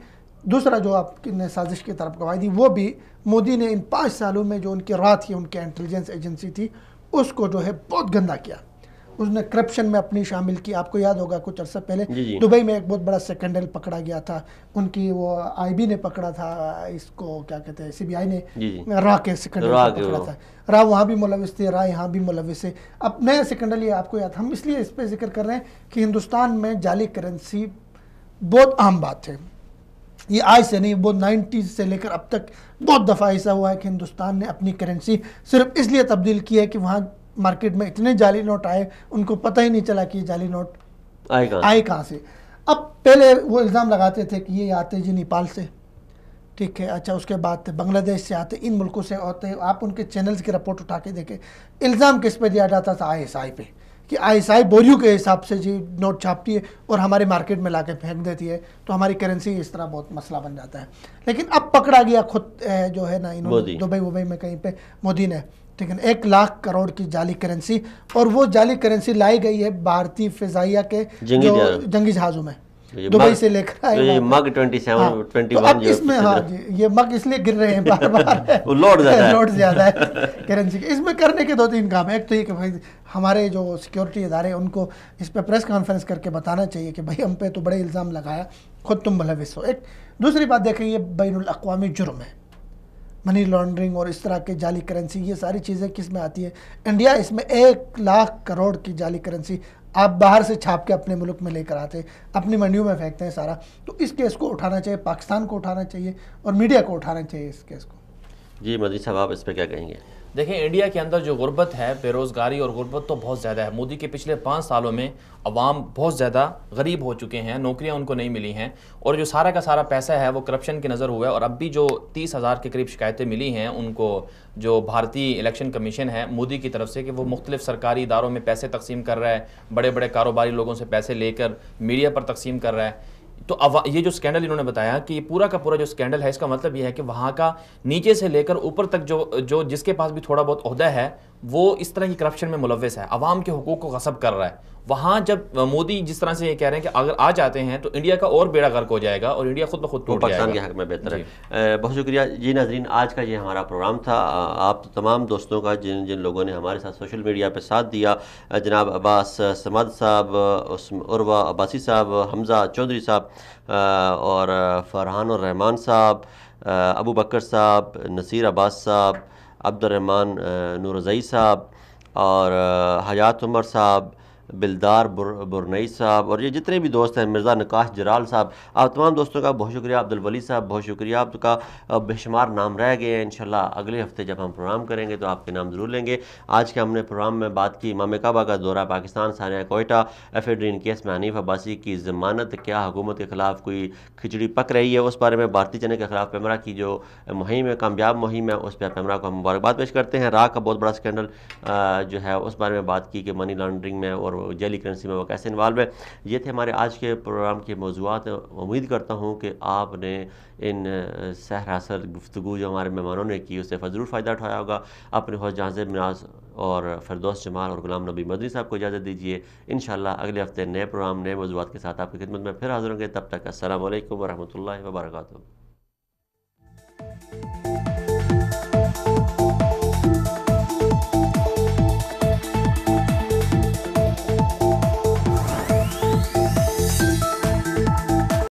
دوسرا جو آپ نے سازش کی طرف گواہی دی، وہ بھی مودی نے ان 5 سالوں میں جو ان کی راہ تھی، ان کی انٹیلیجنس ایجنسی تھی، اس کو جو ہے بہت گندا کیا. اس نے کرپشن میں اپنی شامل کی. آپ کو یاد ہوگا کچھ عرصہ پہلے دبئی میں ایک بہت بڑا سیکنڈل پکڑا گیا تھا. ان کی وہ آئی بی نے پکڑا تھا، اس کو کیا کہتے ہیں، سی بی آئی نے راہ کے سیکنڈل پکڑا تھا. راہ وہاں بھی ملوث تھے، راہ یہاں بھی ملوث ہے. اب نیا سیکنڈل یہ آپ کو یاد، ہم اس لیے اس پہ ذکر کر رہے ہیں کہ ہندوستان میں جعلی کرنسی بہت عام بات ہے. یہ آج سے نہیں، وہ 90s سے لے کر اب تک بہت دفعہ ایسا ہوا ہے کہ ہندوستان نے اپنی کرنسی صرف اس لیے تبدیل کی ہے کہ وہاں مارکیٹ میں اتنے جعلی نوٹ آئے، ان کو پتہ ہی نہیں چلا کہ یہ جعلی نوٹ آئے کہاں سے. اب پہلے وہ الزام لگاتے تھے کہ یہ آتے جی نیپال سے، ٹھیک ہے، اچھا اس کے بعد بنگلہ دیش سے آتے، ان ملکوں سے آتے. آپ ان کے چینلز کی رپورٹ اٹھا کے دیکھیں، الزام کس پہ دیا جاتا تھا؟ ISI پہ، کہ ISI بوریوں کے حساب سے جی نوٹ چھاپتی ہے اور ہمارے مارکیٹ میں لا کے پھینک دیتی ہے، تو ہماری کرنسی اس طرح بہت مسئلہ بن جاتا ہے. لیکن اب پکڑا گیا خود جو ہے نا انہوں نے دبئی میں کہیں پہ مودی نے، ٹھیک ہے، 1 لاکھ کروڑ کی جعلی کرنسی. اور وہ جعلی کرنسی لائی گئی ہے بھارتی فضائیہ کے جو جنگی جہازوں میں، دبئی سے لے کر آئے. مگ 27 اب اس میں ہاں جی یہ مگ اس لیے گر رہے ہیں بار بار، لوڈ زیادہ ہے کرنسی کے. اس میں کرنے کے 2-3 کام ہیں. ایک تو یہ کہ بھائی ہمارے جو سیکیورٹی ادارے ان کو اس پہ پریس کانفرنس کر کے بتانا چاہیے کہ بھائی ہم پہ تو بڑے الزام لگایا، خود تم ملوث ہو. ایک دوسری بات دیکھیں، یہ بین الاقوامی جرم ہے. منی لانڈرنگ اور اس طرح کے جعلی کرنسی، یہ ساری چیزیں کس میں آتی ہے؟ انڈیا اس میں 1,00,000 کروڑ کی جعلی کرنسی آپ باہر سے چھاپ کے اپنے ملک میں لے کر آتے ہیں، اپنی منڈیوں میں پھینکتے ہیں سارا. تو اس کیس کو اٹھانا چاہیے، پاکستان کو اٹھانا چاہیے اور میڈیا کو اٹھانا چاہیے اس کیس کو. جی مدنی صاحب آپ اس پہ کیا کہیں گے؟ دیکھیں انڈیا کے اندر جو غربت ہے، بے روزگاری اور غربت تو بہت زیادہ ہے. مودی کے پچھلے 5 سالوں میں عوام بہت زیادہ غریب ہو چکے ہیں، نوکریاں ان کو نہیں ملی ہیں، اور جو سارا کا سارا پیسہ ہے وہ کرپشن کی نظر ہوا ہے. اور اب بھی جو 30,000 کے قریب شکایتیں ملی ہیں ان کو، جو بھارتی الیکشن کمیشن ہے مودی کی طرف سے، کہ وہ مختلف سرکاری اداروں میں پیسے تقسیم کر رہا ہے، بڑے بڑے کاروباری لوگوں سے پیسے لے کر میڈیا پر تقسیم کر رہا ہے. تو یہ جو سکینڈل انہوں نے بتایا کہ یہ پورا کا پورا جو سکینڈل ہے، اس کا مطلب یہ ہے کہ وہاں کا نیچے سے لے کر اوپر تک جو جس کے پاس بھی تھوڑا بہت عہدہ ہے وہ اس طرح کی کرپشن میں ملوث ہے، عوام کے حقوق کو غصب کر رہا ہے. وہاں جب مودی جس طرح سے یہ کہہ رہے ہیں کہ اگر آ جاتے ہیں تو انڈیا کا اور بیڑا غرق ہو جائے گا اور انڈیا خود بخود ٹوٹ جائے گا. پاکستان کے حق میں بہتر ہے. بہت شکریہ جی ناظرین، آج کا یہ ہمارا پروگرام تھا. آپ تمام دوستوں کا جن جن لوگوں نے ہمارے ساتھ سوشل میڈیا پہ ساتھ دیا، جناب عباس سمد صاحب، عروہ عباسی صاحب، حمزہ چودھری صاحب، اور فرحان الرحمان صاحب، ابو بکر صاحب، نصیر عباس صاحب، عبد الرحمن نورزئی صاحب، اور حیات عمر صاحب، بلدار برنئی صاحب، اور یہ جتنے بھی دوست ہیں، مرزا نکاش جلال صاحب، آپ تمام دوستوں کا بہت شکریہ. عبدالولی صاحب بہت شکریہ، آپ کا بے شمار نام رہ گئے ہیں. انشاءاللہ اگلے ہفتے جب ہم پروگرام کریں گے تو آپ کے نام ضرور لیں گے. آج کے ہم نے پروگرام میں بات کی امام کعبہ کا دورہ پاکستان، ثانیہ کوئٹہ، ایفیڈرین کیس میں حنیف عباسی کی ضمانت، کیا حکومت کے خلاف کوئی کھچڑی پک رہی ہے، اس بارے میں بھارتی چنے کے خلاف پیمرا کی جو مہم ہے، کامیاب مہم ہے، اس پہ پیمرا کو ہم مبارکباد پیش کرتے ہیں. راہ کا بہت بڑا اسکینڈل جو ہے اس بارے میں بات کی کہ منی لانڈرنگ میں اور جعلی کرنسی میں وہ کیسے انوالو ہے. یہ تھے ہمارے آج کے پروگرام کے موضوعات. امید کرتا ہوں کہ آپ نے ان سحر گفتگو جو ہمارے مہمانوں نے کی اس سے ضرور فائدہ اٹھایا ہوگا. اپنے ہوسٹ جہاں مناز اور فردوس جمال اور غلام نبی مدنی صاحب کو اجازت دیجیے. انشاءاللہ اگلے ہفتے نئے پروگرام، نئے موضوعات کے ساتھ آپ کی خدمت میں پھر حاضر ہوں گے. تب تک السلام علیکم ورحمۃ اللہ وبرکاتہ.